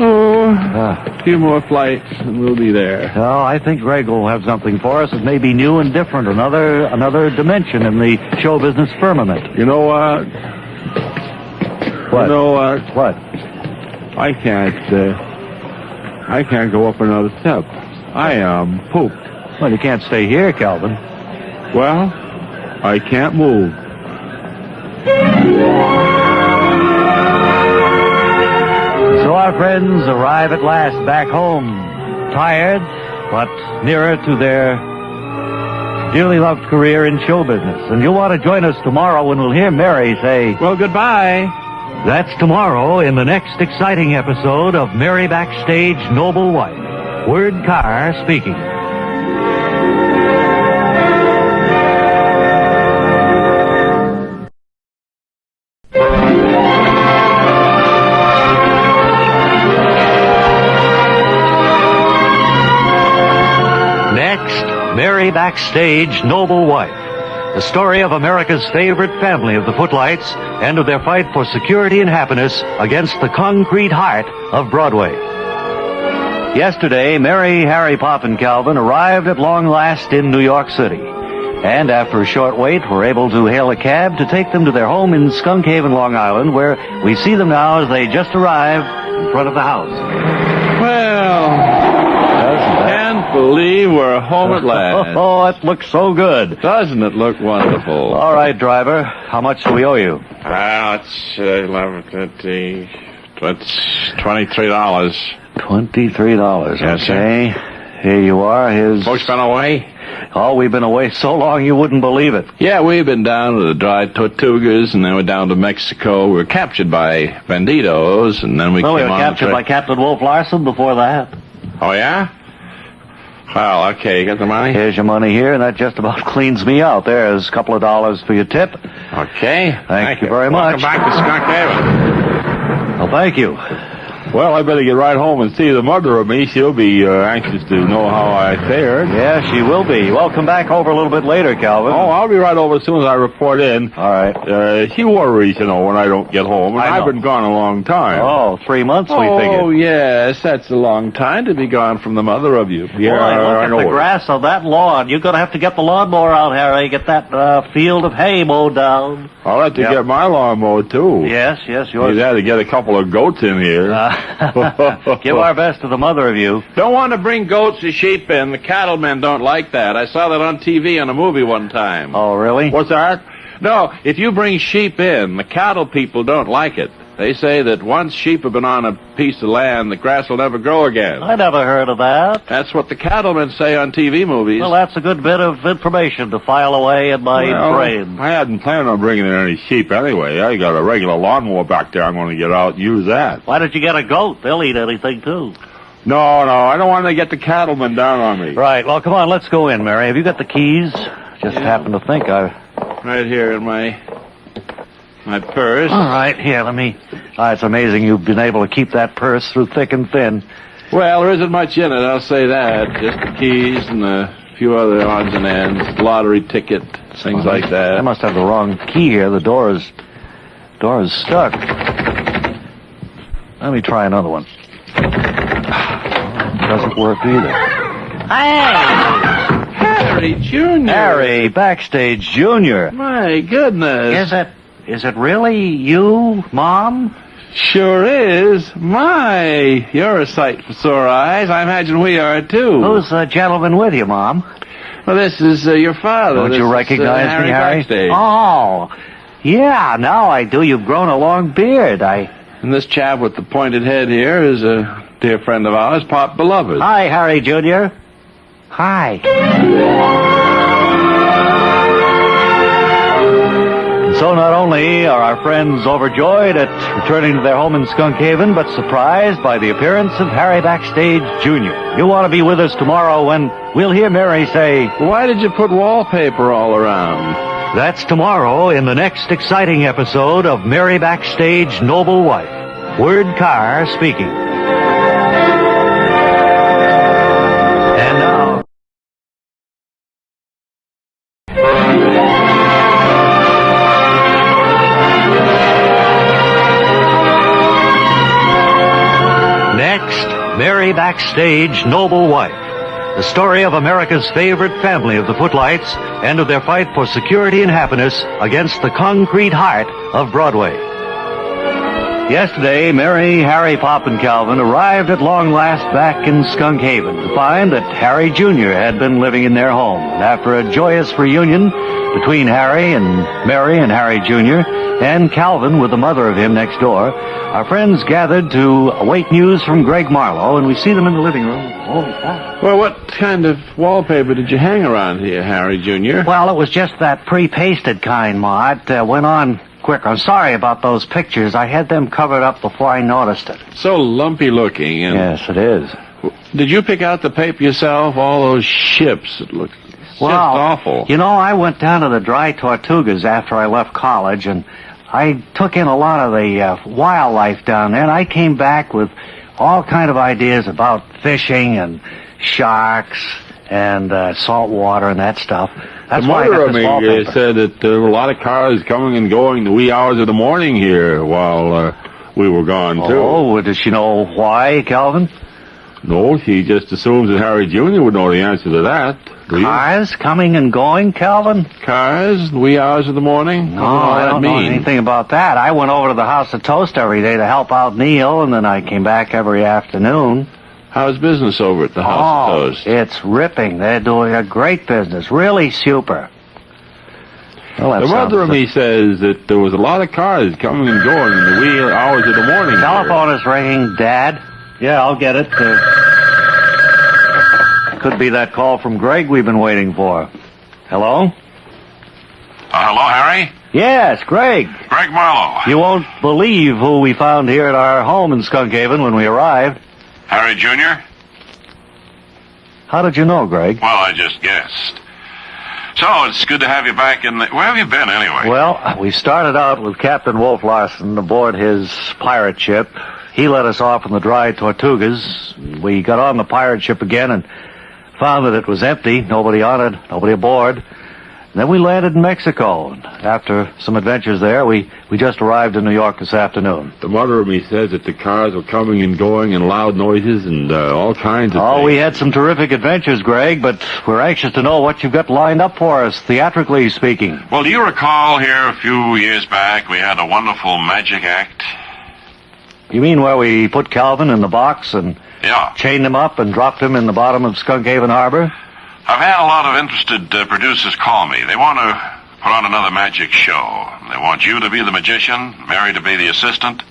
C: Oh, a few more flights and we'll be there.
E: Oh, I think Greg will have something for us that may be new and different, another dimension in the show business firmament.
B: You know what?
E: What?
B: You know what?
E: What?
B: I can't go up another step. I am pooped.
E: Well, you can't stay here, Calvin.
B: Well, I can't move.
E: So our friends arrive at last back home, tired, but nearer to their dearly loved career in show business. And you'll want to join us tomorrow when we'll hear Mary say,
C: well, goodbye.
A: That's tomorrow in the next exciting episode of Mary Backstage Noble Wife. Word Carr speaking. Mary Backstage Noble Wife, the story of America's favorite family of the Footlights and of their fight for security and happiness against the concrete heart of Broadway. Yesterday, Mary, Harry, Pop, and Calvin arrived at long last in New York City. And after a short wait, were able to hail a cab to take them to their home in Skunk Haven, Long Island, where we see them now as they just arrived in front of the house.
C: Well, can't believe we're home at last.
E: Oh, it looks so good.
C: Doesn't it look wonderful?
E: All right, driver. How much do we owe you?
J: It's 11:50. That's $23.
E: $23.
J: Yes,
E: okay. Here you are.
J: Folks been away?
E: Oh, we've been away so long you wouldn't believe it.
C: Yeah, we've been down to the Dry Tortugas, and then we're down to Mexico. We were captured by banditos, and then we
E: we
C: came
E: were
C: on
E: captured by Captain Wolf Larson before that.
J: Oh, yeah? Well, okay, you got the money?
E: Here's your money here, and that just about cleans me out. There's a couple of dollars for your tip.
J: Okay.
E: Thank you very much.
J: Welcome back to Skunk Haven.
E: Well, thank you.
B: Well, I better get right home and see the mother of me. She'll be anxious to know how I fared.
E: Yeah, she will be. Well, come back over a little bit later, Calvin.
B: Oh, I'll be right over as soon as I report in.
E: All right.
B: She worries, when I don't get home. And I've been gone a long time.
E: Oh, 3 months, we figured.
C: Oh, yes, that's a long time to be gone from the mother of you.
E: Yeah, look at the grass on that lawn. You're going to have to get the lawnmower out, Harry. Get that field of hay mowed down.
B: I'll have to get my lawn mowed, too.
E: Yes, yours.
B: You'd have to get a couple of goats in here.
E: Give our best to the mother of you.
C: Don't want to bring goats or sheep in. The cattlemen don't like that. I saw that on TV in a movie one time.
E: Oh, really?
B: What's that?
C: No, if you bring sheep in, the cattle people don't like it. They say that once sheep have been on a piece of land, the grass will never grow again.
E: I never heard of that.
C: That's what the cattlemen say on TV movies.
E: Well, that's a good bit of information to file away in my brain.
B: I hadn't planned on bringing in any sheep anyway. I got a regular lawnmower back there. I'm going to get out and use that.
E: Why don't you get a goat? They'll eat anything, too.
B: No, I don't want to get the cattlemen down on me.
E: Right, well, come on, let's go in, Mary. Have you got the keys? Just happened to think
C: Right here in my My purse.
E: All right, here, let me... it's amazing you've been able to keep that purse through thick and thin.
C: Well, there isn't much in it, I'll say that. Just the keys and a few other odds and ends, lottery ticket, things like that.
E: I must have the wrong key here. The door is stuck. Let me try another one. Doesn't work either.
C: Hey! Harry Jr.
E: Harry, Backstage Jr.
C: My goodness.
E: Is it really you, Mom?
C: Sure is. My, you're a sight for sore eyes. I imagine we are, too.
E: Who's the gentleman with you, Mom?
C: Well, this is your father.
E: Don't you recognize me, Harry?
C: Backstage.
E: Oh, yeah, now I do. You've grown a long beard.
C: And this chap with the pointed head here is a dear friend of ours, Pop Beloved.
E: Hi, Harry Jr. Hi. So not only are our friends overjoyed at returning to their home in Skunk Haven, but surprised by the appearance of Harry Backstage Jr. You want to be with us tomorrow when we'll hear Mary say,
C: "Why did you put wallpaper all around?"
E: That's tomorrow in the next exciting episode of Mary Backstage Noble Wife. Word Carr speaking. And now... Next, Mary Backstage Noble Wife. The story of America's favorite family of the Footlights and of their fight for security and happiness against the concrete heart of Broadway. Yesterday, Mary, Harry, Pop, and Calvin arrived at long last back in Skunk Haven to find that Harry Jr. had been living in their home. And after a joyous reunion between Harry and Mary and Harry Jr. and Calvin with the mother of him next door, our friends gathered to await news from Greg Marlowe, and we see them in the living room. Holy cow.
C: Well, what kind of wallpaper did you hang around here, Harry Jr.?
E: Well, it was just that pre-pasted kind, Ma. It went on quick. I'm sorry about those pictures. I had them covered up before I noticed it.
C: So lumpy looking. And
E: Yes, it is.
C: did you pick out the paper yourself? All those ships. It looked just
E: Well,
C: awful.
E: You know, I went down to the Dry Tortugas after I left college, and I took in a lot of the wildlife down there, and I came back with all kind of ideas about fishing and sharks and salt water and that stuff. That's
B: the
E: why I
B: mother
E: got
B: of
E: this
B: me
E: wallpaper.
B: said that there were a lot of cars coming and going the wee hours of the morning here while we were gone, too.
E: Oh, does she know why, Calvin?
B: No, she just assumes that Harry Jr. would know the answer to that. Do you?
E: Cars coming and going, Calvin?
C: Cars, the wee hours of the morning?
E: No, I don't know anything about that. I went over to the House of Toast every day to help out Neil, and then I came back every afternoon.
C: How's business over at the House of Toast?
E: It's ripping. They're doing a great business. Really super. Well, that
B: The mother of
E: sounds-
B: me says that there was a lot of cars coming and going in the wee hours of the morning. here.
E: Telephone is ringing, Dad. Yeah, I'll get it. Could be that call from Greg we've been waiting for. Hello?
G: Hello, Harry?
E: Yes, Greg.
G: Greg Marlowe.
E: You won't believe who we found here at our home in Skunk Haven when we arrived.
G: Harry Jr.?
E: How did you know, Greg?
G: Well, I just guessed. So, it's good to have you back in the... Where have you been, anyway?
E: Well, we started out with Captain Wolf Larson aboard his pirate ship. He let us off in the Dry Tortugas. We got on the pirate ship again and found that it was empty, nobody on it, nobody aboard. Then we landed in Mexico. And after some adventures there, we just arrived in New York this afternoon.
B: The mother of me says that the cars were coming and going and loud noises and all kinds of
E: Oh,
B: things.
E: we had some terrific adventures, Greg, but we're anxious to know what you've got lined up for us, theatrically speaking.
G: Well, do you recall here a few years back we had a wonderful magic act?
E: You mean where we put Calvin in the box and
G: Yeah.
E: chained him up and dropped him in the bottom of Skunk Haven Harbor?
G: I've had a lot of interested producers call me. They want to put on another magic show. They want you to be the magician, Mary to be the assistant,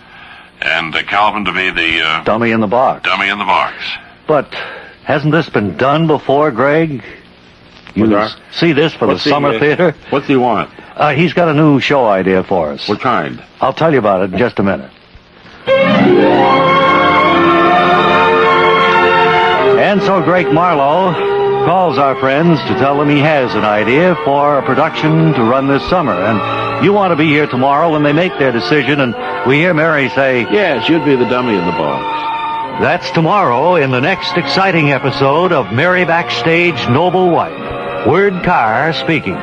G: and Calvin to be the
E: Dummy in the box.
G: dummy in the box.
E: But hasn't this been done before, Greg? You
B: What's that?
E: see this for
B: What's
E: the summer
B: he,
E: theater?
B: What's he want?
E: He's got a new show idea for us.
B: What kind?
E: I'll tell you about it in just a minute. And so Greg Marlowe calls our friends to tell them he has an idea for a production to run this summer. And You want to be here tomorrow when they make their decision, and we hear Mary say,
C: Yes, you'd be the dummy in the box.
A: That's tomorrow in the next exciting episode of Mary Backstage Noble Wife. Word Carr speaking.